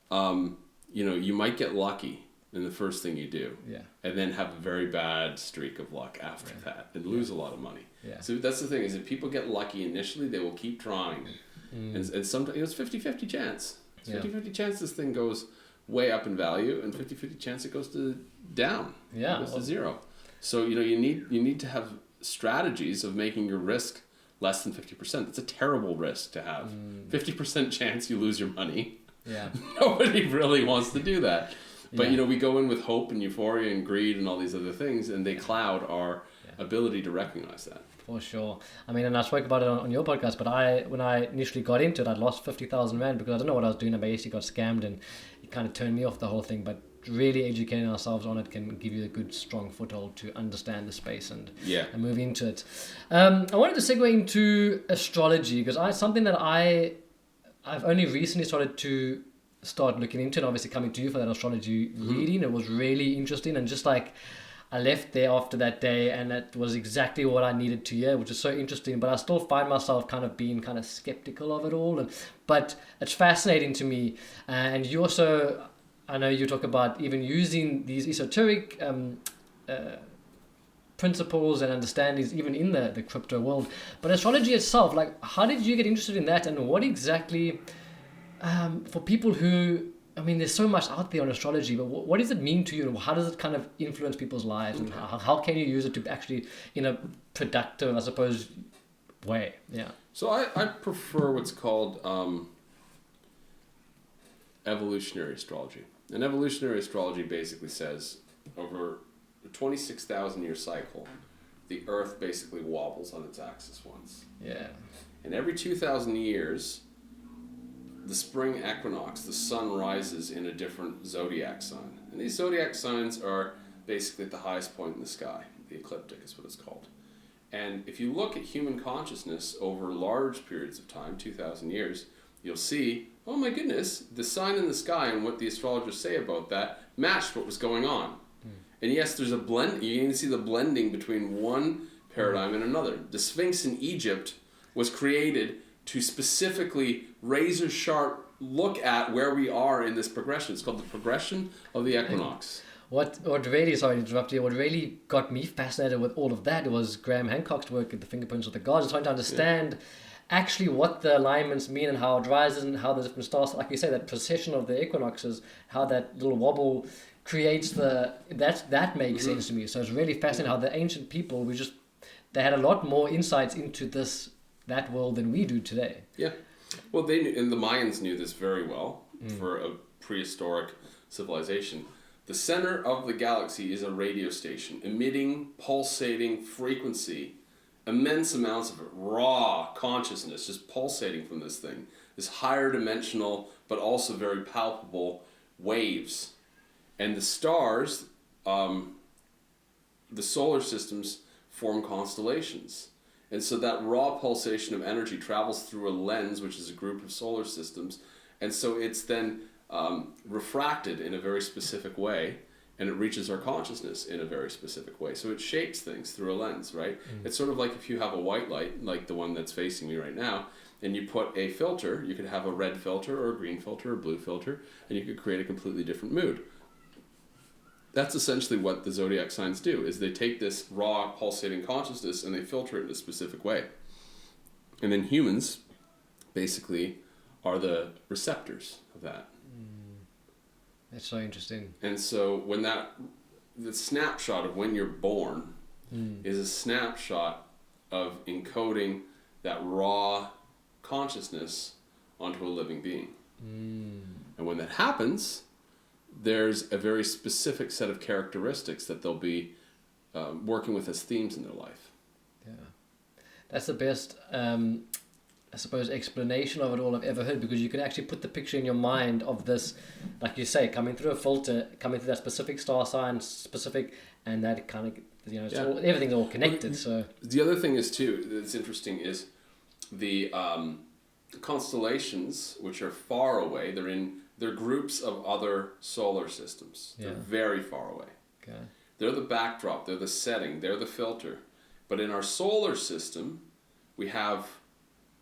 you might get lucky in the first thing you do, and then have a very bad streak of luck after that and lose a lot of money. Yeah. So that's the thing is if people get lucky initially, they will keep trying. And sometimes it's 50-50 chance. It's 50-50 chance this thing goes way up in value and 50-50 chance it goes down. Yeah. It goes to zero. So you need to have strategies of making your risk less than 50%. It's a terrible risk to have. 50% chance you lose your money. Yeah. Nobody really wants to do that. But we go in with hope and euphoria and greed and all these other things, and they cloud our ability to recognize that.
For sure. I mean, and I spoke about it on your podcast, but when I initially got into it, I'd lost 50,000 Rand because I don't know what I was doing. I basically got scammed, and it kind of turned me off the whole thing. But really educating ourselves on it can give you a good, strong foothold to understand the space and move into it. I wanted to segue into astrology because something that I've only recently started to start looking into, and obviously coming to you for that astrology reading. It was really interesting, and just like I left there after that day and it was exactly what I needed to hear, which is so interesting, but I still find myself kind of being kind of skeptical of it all, but it's fascinating to me. And you also, I know you talk about even using these esoteric principles and understandings even in the crypto world, but astrology itself, like how did you get interested in that, and what exactly for people who, I mean, there's so much out there on astrology, but what does it mean to you, and how does it kind of influence people's lives, and how can you use it to actually in a productive, I suppose, way? Yeah.
So I prefer what's called evolutionary astrology. And evolutionary astrology basically says over a 26,000 year cycle, the Earth basically wobbles on its axis once. Yeah. And every 2,000 years, the spring equinox, the sun rises in a different zodiac sign. And these zodiac signs are basically at the highest point in the sky. The ecliptic is what it's called. And if you look at human consciousness over large periods of time, 2,000 years, you'll see, oh my goodness, the sign in the sky and what the astrologers say about that matched what was going on. And yes, there's a blend. You can see the blending between one paradigm and another. The Sphinx in Egypt was created to specifically razor sharp look at where we are in this progression. It's called the progression of the equinox.
What really, sorry to interrupt you, what really got me fascinated with all of that was Graham Hancock's work at the Fingerprints of the Gods, trying to understand actually what the alignments mean and how it rises and how the different stars, like you say, that precession of the equinoxes, how that little wobble creates that makes sense to me. So it's really fascinating how the ancient people, they had a lot more insights into that world than we do today.
Yeah. Well, and the Mayans knew this very well for a prehistoric civilization. The center of the galaxy is a radio station, emitting, pulsating frequency, immense amounts of it, raw consciousness just pulsating from this thing, this higher dimensional but also very palpable waves. And the stars, the solar systems form constellations. And so that raw pulsation of energy travels through a lens, which is a group of solar systems. And so it's then refracted in a very specific way, and it reaches our consciousness in a very specific way. So it shapes things through a lens, right? It's sort of like if you have a white light, like the one that's facing me right now, and you put a filter, you could have a red filter or a green filter or a blue filter, and you could create a completely different mood. That's essentially what the zodiac signs do, is they take this raw pulsating consciousness and they filter it in a specific way. And then humans basically are the receptors of that.
That's so interesting.
And so when the snapshot of when you're born is a snapshot of encoding that raw consciousness onto a living being. And when that happens, there's a very specific set of characteristics that they'll be working with as themes in their life.
Yeah, that's the best, I suppose, explanation of it all I've ever heard, because you can actually put the picture in your mind of this, like you say, coming through a filter, coming through that specific star sign, and that kind of, it's everything's all connected.
Well,
so
the other thing is too that's interesting is the constellations, which are far away. They're groups of other solar systems. They're very far away.
Okay.
They're the backdrop, they're the setting, they're the filter. But in our solar system, we have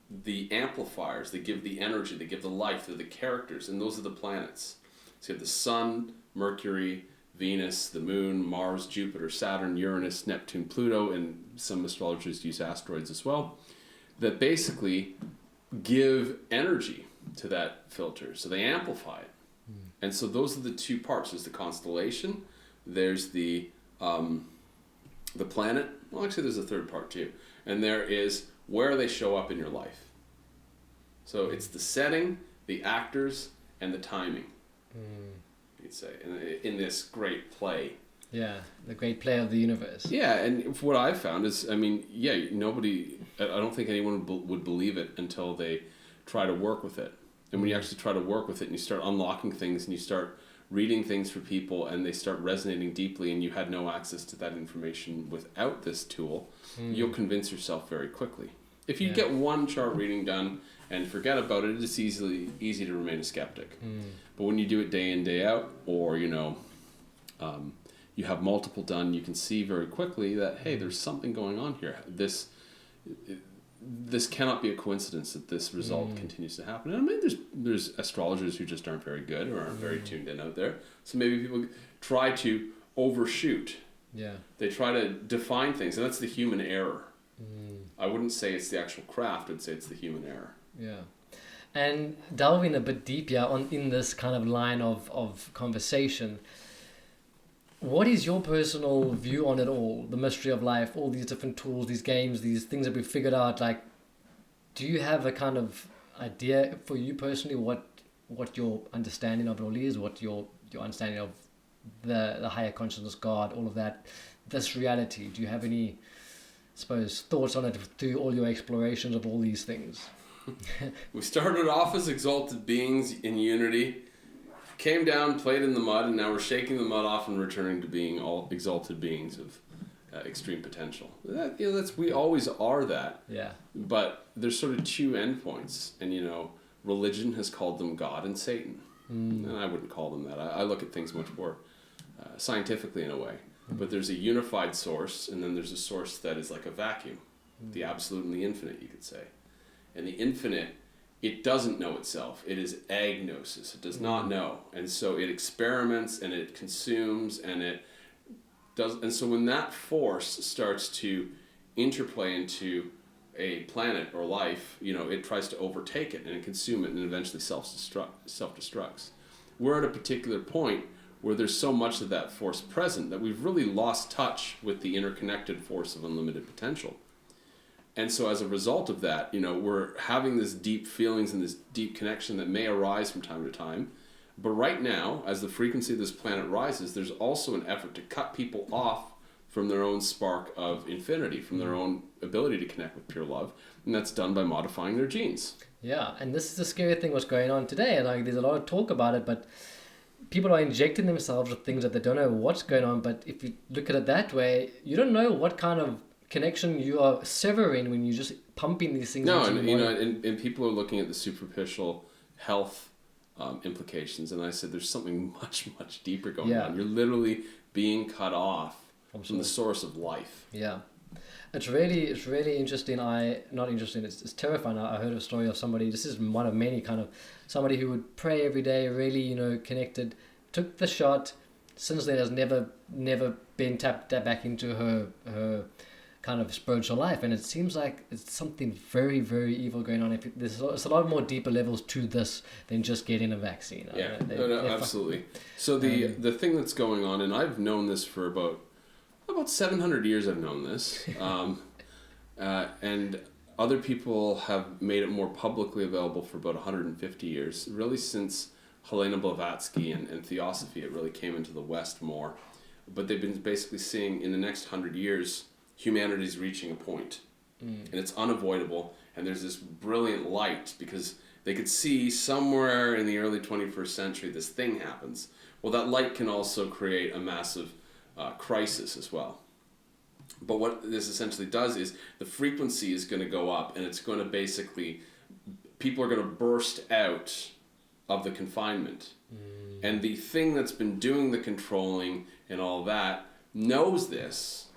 the amplifiers. They give the energy, they give the life, they're the characters, and those are the planets. So you have the Sun, Mercury, Venus, the Moon, Mars, Jupiter, Saturn, Uranus, Neptune, Pluto, and some astrologers use asteroids as well, that basically give energy to that filter, so they amplify it. And so those are the two parts. There's the constellation, there's the planet, well actually there's a third part too, and there is where they show up in your life. So it's the setting, the actors, and the timing, you'd say, in this great play.
Yeah, the great play of the universe.
Yeah, and what I've found is, I don't think anyone would believe it until they try to work with it. And when you actually try to work with it and you start unlocking things and you start reading things for people and they start resonating deeply and you had no access to that information without this tool, you'll convince yourself very quickly. If you get one chart reading done and forget about it, it's easy to remain a skeptic. But when you do it day in, day out, or you have multiple done, you can see very quickly that, hey, there's something going on here. This cannot be a coincidence that this result continues to happen. And I mean, there's astrologers who just aren't very good or aren't very tuned in out there. So maybe people try to overshoot. Yeah. They try to define things, and that's the human error. I wouldn't say it's the actual craft. I'd say it's the human error.
Yeah. And delving a bit deeper in this kind of line of conversation, what is your personal view on it all? The mystery of life, all these different tools, these games, these things that we've figured out. Like, do you have a kind of idea for you personally what your understanding of it all is? What your understanding of the higher consciousness, God, all of that, this reality? Do you have any, I suppose, thoughts on it through all your explorations of all these things?
We started off as exalted beings in unity, came down, played in the mud, and now we're shaking the mud off and returning to being all exalted beings of extreme potential. We always are that.
Yeah.
But there's sort of two endpoints, and religion has called them God and Satan, and I wouldn't call them that. I look at things much more scientifically in a way. But there's a unified source, and then there's a source that is like a vacuum, the absolute and the infinite, you could say. And the infinite, it doesn't know itself. It is agnosis. It does not know, and so it experiments and it consumes and it does. And so when that force starts to interplay into a planet or life, it tries to overtake it and consume it and eventually self-destructs. We're at a particular point where there's so much of that force present that we've really lost touch with the interconnected force of unlimited potential. And so as a result of that, we're having this deep feelings and this deep connection that may arise from time to time. But right now, as the frequency of this planet rises, there's also an effort to cut people off from their own spark of infinity, from their own ability to connect with pure love. And that's done by modifying their genes.
Yeah, and this is the scary thing what's going on today. Like, there's a lot of talk about it, but people are injecting themselves with things that they don't know what's going on. But if you look at it that way, you don't know what kind of connection you are severing when you're just pumping these things into
and
your body.
and people are looking at the superficial health implications, and I said there's something much deeper going on. You're literally being cut off from the source of life.
Yeah, it's really interesting. It's terrifying. I heard a story of somebody. This is one of many, kind of somebody who would pray every day, really connected, took the shot. Since then has never been tapped back into her kind of spiritual life, and it seems like it's something very, very evil going on. There's a lot more deeper levels to this than just getting a vaccine.
Yeah, absolutely. So the thing that's going on, and I've known this for about 700 years. I've known this, and other people have made it more publicly available for about 150 years. Really, since Helena Blavatsky and Theosophy, it really came into the West more. But they've been basically seeing in the next 100 years, humanity's reaching a point, and it's unavoidable, and there's this brilliant light because they could see somewhere in the early 21st century this thing happens. Well, that light can also create a massive crisis as well. But what this essentially does is the frequency is going to go up, and it's going to basically, people are going to burst out of the confinement. And the thing that's been doing the controlling and all that knows this,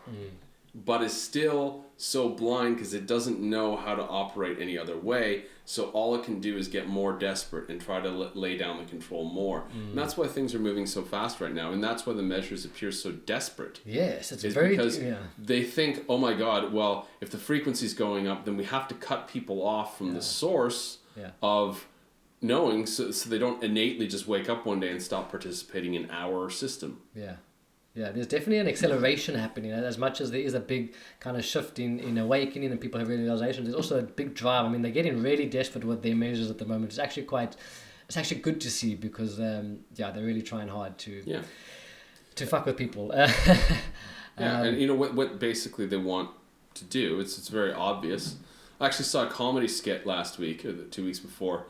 but is still so blind because it doesn't know how to operate any other way. So all it can do is get more desperate and try to lay down the control more. And that's why things are moving so fast right now. And that's why the measures appear so desperate.
Yes, it's
because they think, oh my God, well, if the frequency's going up, then we have to cut people off from the source of knowing so they don't innately just wake up one day and stop participating in our system.
Yeah, there's definitely an acceleration happening. As much as there is a big kind of shift in awakening and people have realizations, there's also a big drive. I mean, they're getting really desperate with their measures at the moment. It's actually good to see because they're really trying hard to fuck with people.
And what basically they want to do, it's very obvious. I actually saw a comedy skit last week, or 2 weeks before,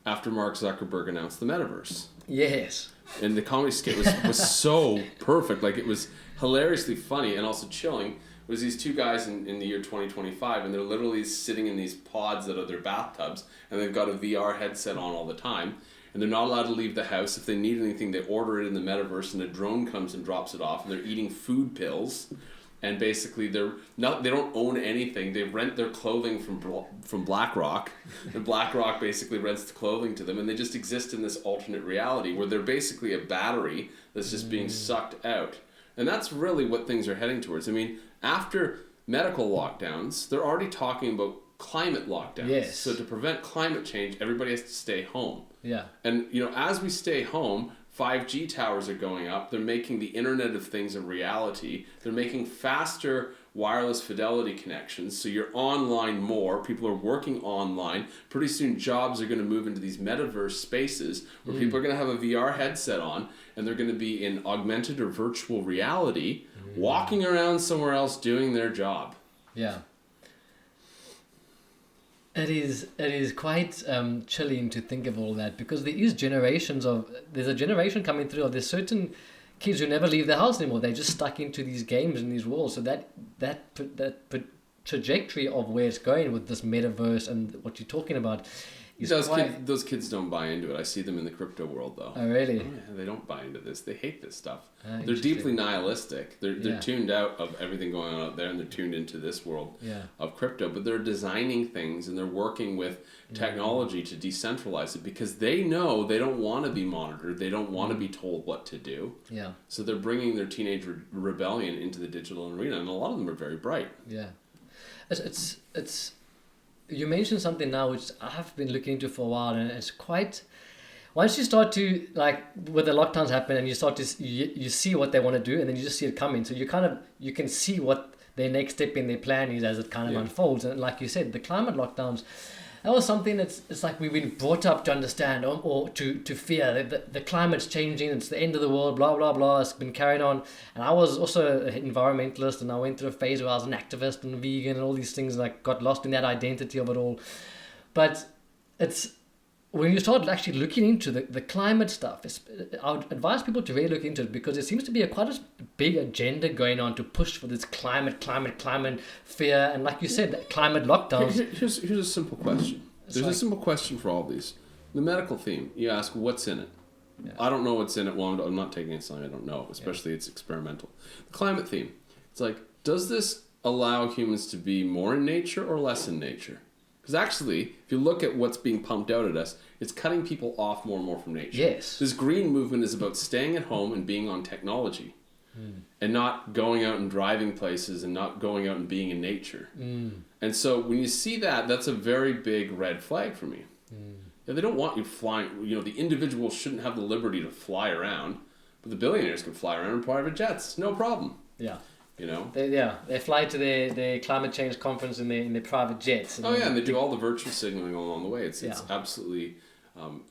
after Mark Zuckerberg announced the metaverse.
Yes.
And the comedy skit was so perfect. Like, it was hilariously funny and also chilling. It was these two guys in the year 2025, and they're literally sitting in these pods that are their bathtubs, and they've got a VR headset on all the time, and they're not allowed to leave the house. If they need anything, they order it in the metaverse, and a drone comes and drops it off, and they're eating food pills. And basically, they don't own anything. They rent their clothing from BlackRock, and BlackRock basically rents the clothing to them, and they just exist in this alternate reality where they're basically a battery that's just being sucked out. And that's really what things are heading towards. I mean, after medical lockdowns, they're already talking about climate lockdowns.
Yes.
So to prevent climate change, everybody has to stay home.
Yeah.
And as we stay home, 5G towers are going up. They're making the Internet of Things a reality. They're making faster wireless fidelity connections. So you're online more. People are working online. Pretty soon jobs are going to move into these metaverse spaces where people are going to have a VR headset on and they're going to be in augmented or virtual reality walking around somewhere else doing their job.
Yeah. It is quite chilling to think of all that, because there's a generation coming through of there's certain kids who never leave the house anymore. They're just stuck into these games and these walls. So that trajectory of where it's going with this metaverse and what you're talking about is
those kids don't buy into it. I see them in the crypto world though.
Oh really?
Oh, yeah, they don't buy into this. They hate this stuff. They're
Interesting.
deeply nihilistic. They're tuned out of everything going on out there, and they're tuned into this world of crypto. But they're designing things and they're working with technology to decentralize it, because they know they don't want to be monitored. They don't want to be told what to do.
Yeah.
So they're bringing their teenage rebellion into the digital arena, and a lot of them are very bright.
Yeah. It's you mentioned something now which I have been looking into for a while, and it's quite, once you start to, like, with the lockdowns happen and you start to you see what they want to do, and then you just see it coming, so you can see what their next step in their plan is as it kind of unfolds. And like you said, the climate lockdowns, that was something it's like we've been brought up to understand or to fear. The climate's changing, it's the end of the world, blah, blah, blah. It's been carried on. And I was also an environmentalist, and I went through a phase where I was an activist and vegan and all these things, and I got lost in that identity of it all. But it's, when you start actually looking into the climate stuff, I would advise people to really look into it, because there seems to be quite a big agenda going on to push for this climate fear, and like you said, climate lockdowns.
Here's a simple question. There's a simple question for all these. The medical theme, you ask, what's in it? Yeah. I don't know what's in it. Well, I'm not taking it something I don't know, especially it's experimental. The climate theme, it's like, does this allow humans to be more in nature or less in nature? Because actually, if you look at what's being pumped out at us, it's cutting people off more and more from nature.
Yes.
This green movement is about staying at home and being on technology, and not going out and driving places, and not going out and being in nature. And so when you see that, that's a very big red flag for me. They don't want you flying. The individual shouldn't have the liberty to fly around, but the billionaires can fly around in private jets, no problem.
Yeah.
They
fly to their climate change conference in their private jets.
And they do all the virtual signaling along the way. It's absolutely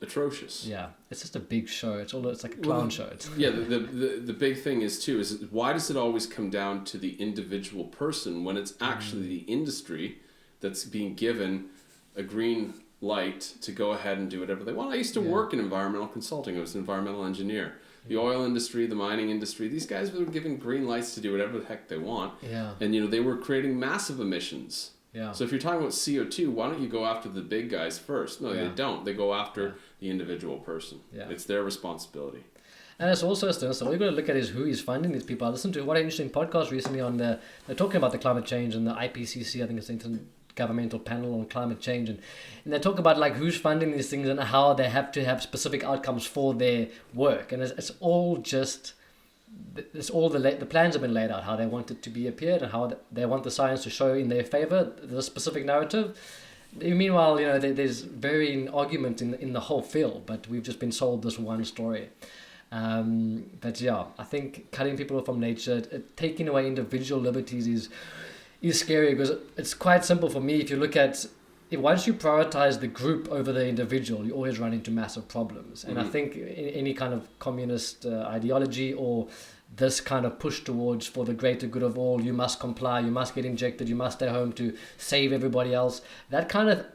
atrocious.
Yeah, it's just a big show. It's like a clown show.
The big thing is why does it always come down to the individual person when it's actually the industry that's being given a green light to go ahead and do whatever they want? I used to work in environmental consulting. I was an environmental engineer. The oil industry, the mining industry, these guys were given green lights to do whatever the heck they want.
Yeah.
And, they were creating massive emissions. Yeah. So if you're talking about CO2, why don't you go after the big guys first? No, they don't. They go after the individual person. Yeah. It's their responsibility. And
it's also, so what you've got to look at is who is funding these people. I listened to quite an interesting podcast recently they're talking about the climate change and the IPCC, I think it's the Governmental Panel on Climate Change, and they talk about like who's funding these things and how they have to have specific outcomes for their work, and it's all the plans have been laid out, how they want it to be appeared and how they want the science to show in their favor the specific narrative. Meanwhile, there's varying argument in the whole field, but we've just been sold this one story. But yeah, I think cutting people off from nature, taking away individual liberties is scary, because it's quite simple for me. If you look at once you prioritize the group over the individual, you always run into massive problems. And I think in any kind of communist ideology or this kind of push towards for the greater good of all, you must comply, you must get injected, you must stay home to save everybody else. That kind of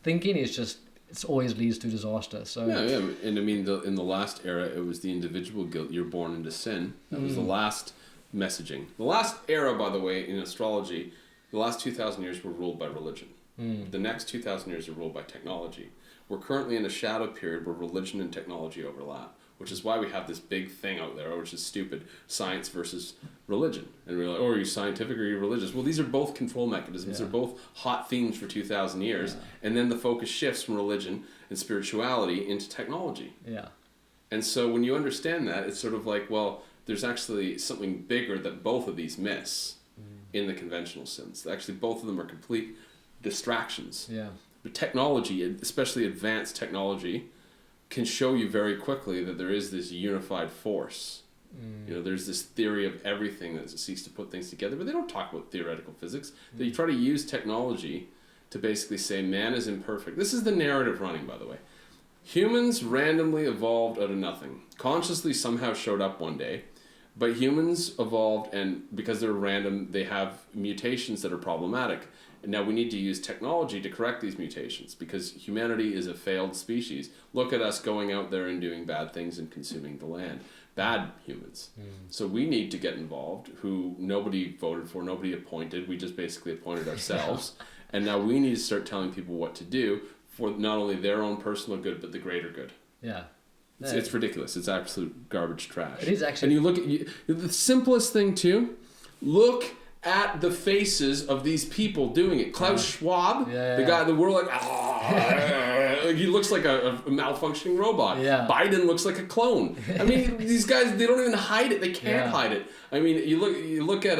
thinking is just, it always leads to disaster. So
and I mean, in the last era, it was the individual guilt. You're born into sin. That was the last messaging. The last era, by the way, in astrology, the last 2,000 years were ruled by religion. The next 2,000 years are ruled by technology. We're currently in a shadow period where religion and technology overlap, which is why we have this big thing out there, which is stupid, science versus religion. And we're like, are you scientific or are you religious? Well, these are both control mechanisms. They're both hot themes for 2,000 years. And then the focus shifts from religion and spirituality into technology. Yeah. And so when you understand that, it's sort of like, well, there's actually something bigger that both of these miss in the conventional sense. Actually, both of them are complete distractions. Yeah. But technology, especially advanced technology, can show you very quickly that there is this unified force. There's this theory of everything that seeks to put things together, but they don't talk about theoretical physics. They try to use technology to basically say man is imperfect. This is the narrative running, by the way. Humans randomly evolved out of nothing. Consciously somehow showed up one day. But humans evolved, and because they're random, they have mutations that are problematic. And now we need to use technology to correct these mutations, because humanity is a failed species. Look at us going out there and doing bad things and consuming the land. Bad humans. So we need to get involved, who nobody voted for, nobody appointed. We just basically appointed ourselves. And now we need to start telling people what to do for not only their own personal good, but the greater good.
Yeah.
It's ridiculous. It's absolute garbage trash.
It is actually.
And you look at the simplest thing too. Look at the faces of these people doing it. Klaus Schwab, the guy, the world, like he looks like a malfunctioning robot.
Yeah.
Biden looks like a clone. I mean, these guys, they don't even hide it. They can't hide it. I mean, you look at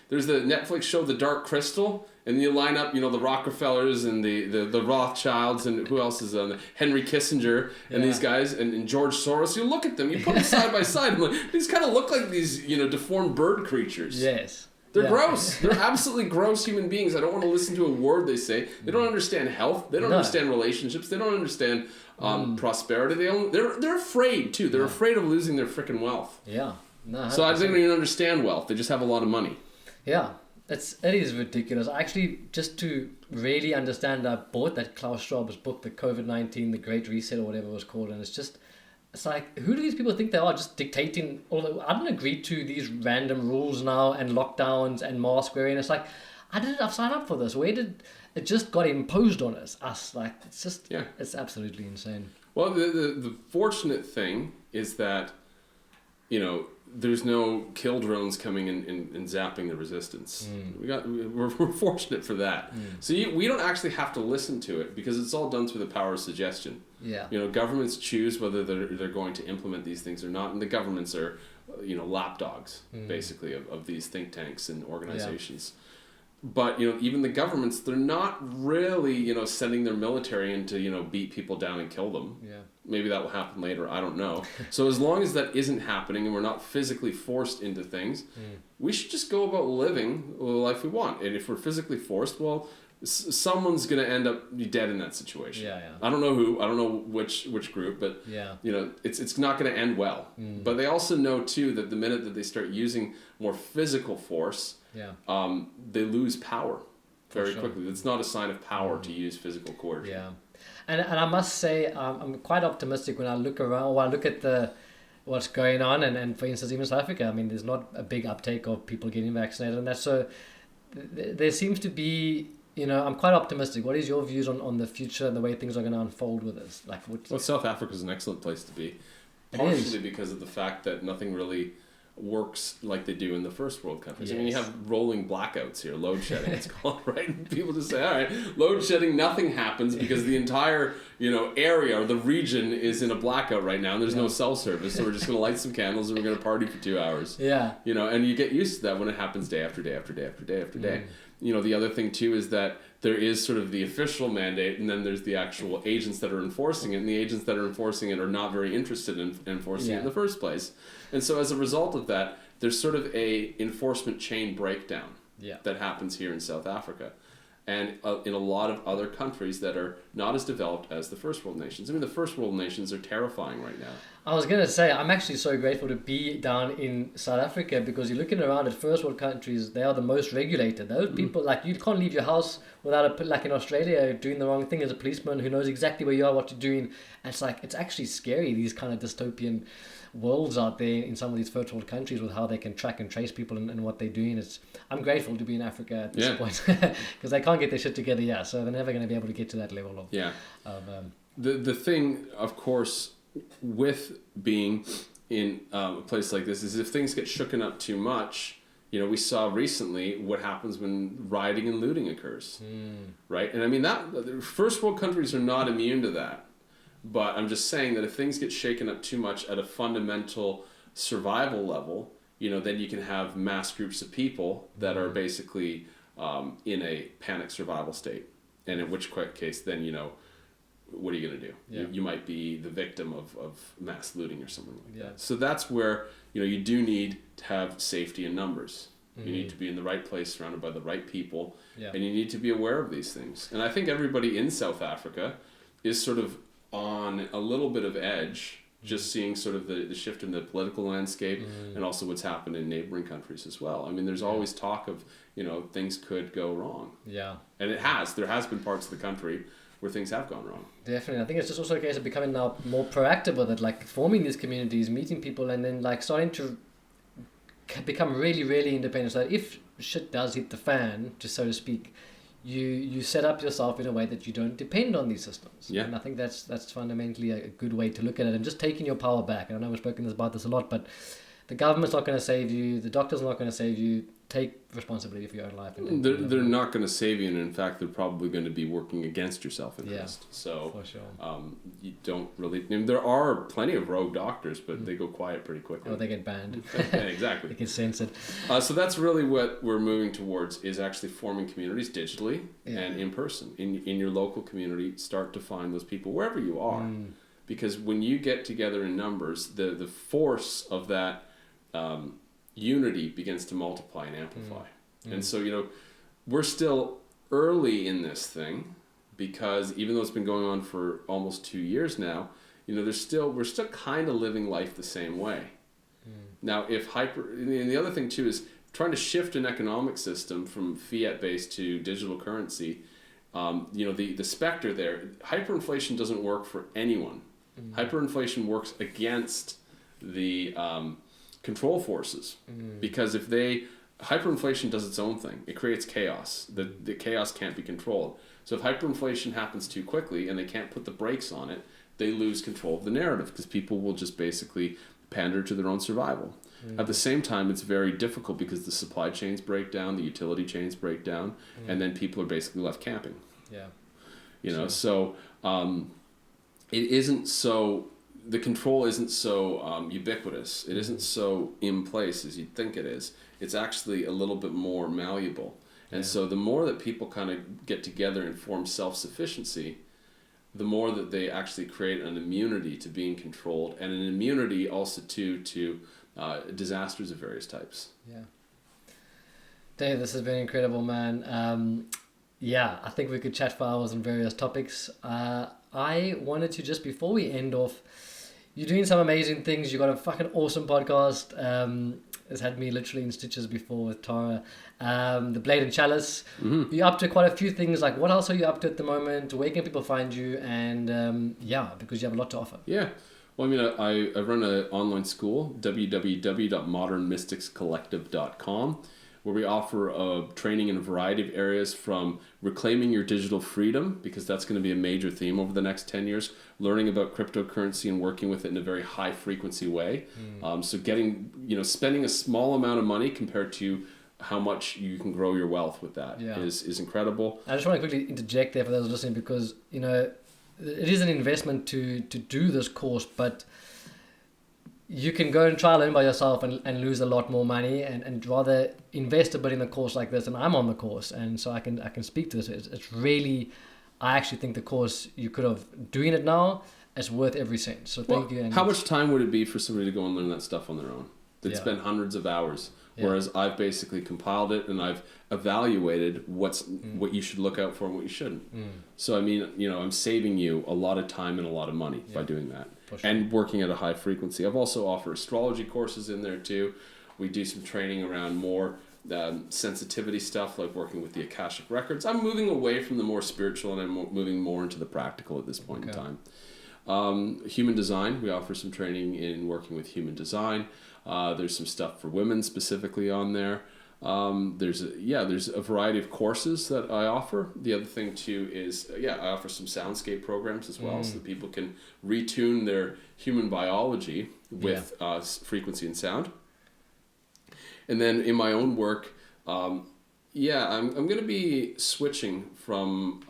there's the Netflix show The Dark Crystal. And you line up, the Rockefellers and the Rothschilds and who else is on there? Henry Kissinger and these guys and George Soros. You look at them, you put them side by side. Like, these kind of look like these, deformed bird creatures.
Yes.
They're gross. They're absolutely gross human beings. I don't want to listen to a word they say. They don't understand health. They don't understand relationships. They don't understand prosperity. They're afraid too. They're afraid of losing their freaking wealth.
Yeah. No,
so I don't even understand wealth. They just have a lot of money.
Yeah. It is ridiculous. Actually, just to really understand, I bought that Klaus Schwab's book, the COVID-19, the Great Reset, or whatever it was called, and it's like, who do these people think they are, just dictating? Although I don't agree to these random rules now and lockdowns and mask wearing. It's like, I've signed up for this. Where did it just got imposed on us? Like, it's just, it's absolutely insane.
Well, the fortunate thing is that, there's no kill drones coming in and zapping the resistance. We're fortunate for that. So we don't actually have to listen to it, because it's all done through the power of suggestion.
Yeah.
Governments choose whether they're going to implement these things or not, and the governments are, lapdogs basically of these think tanks and organizations. But even the governments, they're not really sending their military in to beat people down and kill them.
Yeah.
Maybe that will happen later. I don't know. So as long as that isn't happening and we're not physically forced into things, we should just go about living the life we want. And if we're physically forced, well, someone's going to end up dead in that situation.
Yeah.
I don't know who. I don't know which group, but it's not going to end well. But they also know too that the minute that they start using more physical force, they lose power very quickly. It's not a sign of power to use physical coercion.
Yeah. And I must say, I'm quite optimistic when I look around, or I look at what's going on, and for instance, even South Africa, I mean, there's not a big uptake of people getting vaccinated, and that's so. There seems to be, I'm quite optimistic. What is your views on the future and the way things are going to unfold with this?
Well, South Africa is an excellent place to be, partially because of the fact that nothing really works like they do in the first world countries.
Yes.
I mean, you have rolling blackouts here, load shedding it's called, right? And people just say, all right, load shedding, nothing happens because the entire, area or the region is in a blackout right now and there's no cell service, so we're just going to light some candles and we're going to party for 2 hours.
Yeah.
And you get used to that when it happens day after day after day after day after day. The other thing too is that there is sort of the official mandate, and then there's the actual agents that are enforcing it, and the agents that are enforcing it are not very interested in enforcing it in the first place. And so as a result of that, there's sort of a enforcement chain breakdown that happens here in South Africa. And in a lot of other countries that are not as developed as the first world nations. I mean, the first world nations are terrifying right now.
I was going to say, I'm actually so grateful to be down in South Africa, because you're looking around at first world countries, they are the most regulated. Those people, you can't leave your house without like in Australia, doing the wrong thing as a policeman who knows exactly where you are, what you're doing. And it's actually scary, these kind of dystopian worlds out there in some of these first world countries with how they can track and trace people and what they're doing. I'm grateful to be in Africa at this point, because they can't get their shit together yet, so they're never going to be able to get to that level of
the thing, of course, with being in a place like this is if things get shooken up too much, we saw recently what happens when rioting and looting occurs, right? And I mean, that first world countries are not immune to that. But I'm just saying that if things get shaken up too much at a fundamental survival level, then you can have mass groups of people that are basically in a panic survival state. And in which case, then, what are you going to do?
Yeah.
You might be the victim of mass looting or something like that. So that's where, you do need to have safety in numbers. You need to be in the right place, surrounded by the right people, and you need to be aware of these things. And I think everybody in South Africa is sort of on a little bit of edge just seeing sort of the shift in the political landscape and also what's happened in neighboring countries as well. I mean, there's always talk of, things could go wrong.
Yeah.
And there has been parts of the country where things have gone wrong.
Definitely. I think it's just also a case of becoming now more proactive with it, like forming these communities, meeting people, and then like starting to become really, really independent. So that if shit does hit the fan, just so to speak, you set up yourself in a way that you don't depend on these systems.
Yeah.
And I think that's fundamentally a good way to look at it, and just taking your power back. And I know we've spoken about this a lot, but the government's not going to save you. The doctor's not going to save you. Take responsibility for your own life.
They're not going to save you, and in fact, they're probably going to be working against your self-interest.
Yeah,
so
for sure.
You don't really. I mean, there are plenty of rogue doctors, but they go quiet pretty quickly.
Or they get banned.
Yeah, exactly.
They get censored.
So that's really what we're moving towards, is actually forming communities digitally and in person. In your local community, start to find those people wherever you are. Because when you get together in numbers, the force of that unity begins to multiply and amplify. And so, we're still early in this thing, because even though it's been going on for almost 2 years now, we're still kind of living life the same way. Now, and the other thing too is trying to shift an economic system from fiat-based to digital currency. The specter there, hyperinflation doesn't work for anyone. Hyperinflation works against the control forces, because if hyperinflation does its own thing. It creates chaos. The chaos can't be controlled. So if hyperinflation happens too quickly and they can't put the brakes on it, they lose control of the narrative, because people will just basically pander to their own survival. At the same time, it's very difficult because the supply chains break down, the utility chains break down, and then people are basically left camping.
Yeah.
So it isn't so. The control isn't so ubiquitous. It isn't so in place as you'd think it is. It's actually a little bit more malleable. And so the more that people kind of get together and form self-sufficiency, the more that they actually create an immunity to being controlled, and an immunity also to disasters of various types.
Yeah. Dave, this has been incredible, man. I think we could chat for hours on various topics. I wanted to, just before we end off, you're doing some amazing things. You got a fucking awesome podcast. It's had me literally in stitches before with Tara. The Blade and Chalice. You're up to quite a few things. Like, what else are you up to at the moment? Where can people find you? And because you have a lot to offer.
Yeah. Well, I run an online school, www.modernmysticscollective.com, where we offer training in a variety of areas, from reclaiming your digital freedom, because that's going to be a major theme over the next 10 years, learning about cryptocurrency and working with it in a very high frequency way. So spending a small amount of money compared to how much you can grow your wealth with that is incredible.
I just want to quickly interject there for those listening, because, it is an investment to do this course, but you can go and try learn by yourself and lose a lot more money, and rather invest a bit in a course like this. And I'm on the course, and so I can speak to this. It's really, I actually think the course you could have doing it now is worth every cent. So thank you. And
how much time would it be for somebody to go and learn that stuff on their own? They'd spend hundreds of hours. Whereas I've basically compiled it, and I've evaluated what you should look out for and what you shouldn't. So I'm saving you a lot of time and a lot of money by doing that. Sure. And working at a high frequency. I've also offered astrology courses in there too. We do some training around more sensitivity stuff, like working with the Akashic records. I'm moving away from the more spiritual, and I'm moving more into the practical at this point in time. Human design, we offer some training in working with human design. There's some stuff for women specifically on there. There's a variety of courses that I offer. The other thing too is I offer some soundscape programs as well, so that people can retune their human biology with frequency and sound. And then in my own work, I'm going to be switching from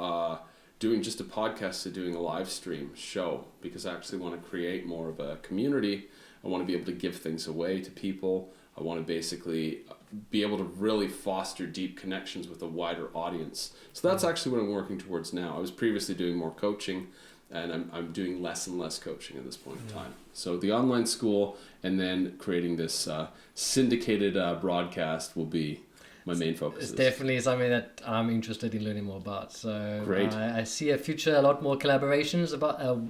doing just a podcast to doing a live stream show, because I actually want to create more of a community. I want to be able to give things away to people. I want to basically be able to really foster deep connections with a wider audience. So that's actually what I'm working towards now. I was previously doing more coaching, and I'm doing less and less coaching at this point in time. So the online school, and then creating this syndicated broadcast will be my main focus.
It's definitely something that I'm interested in learning more about. So
Great.
I see a future, a lot more collaborations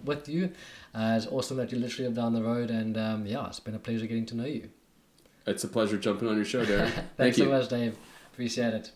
with you. It's awesome that you literally live down the road, and it's been a pleasure getting to know you.
It's a pleasure jumping on your show, Darren.
Thanks so much, Dave. Appreciate it.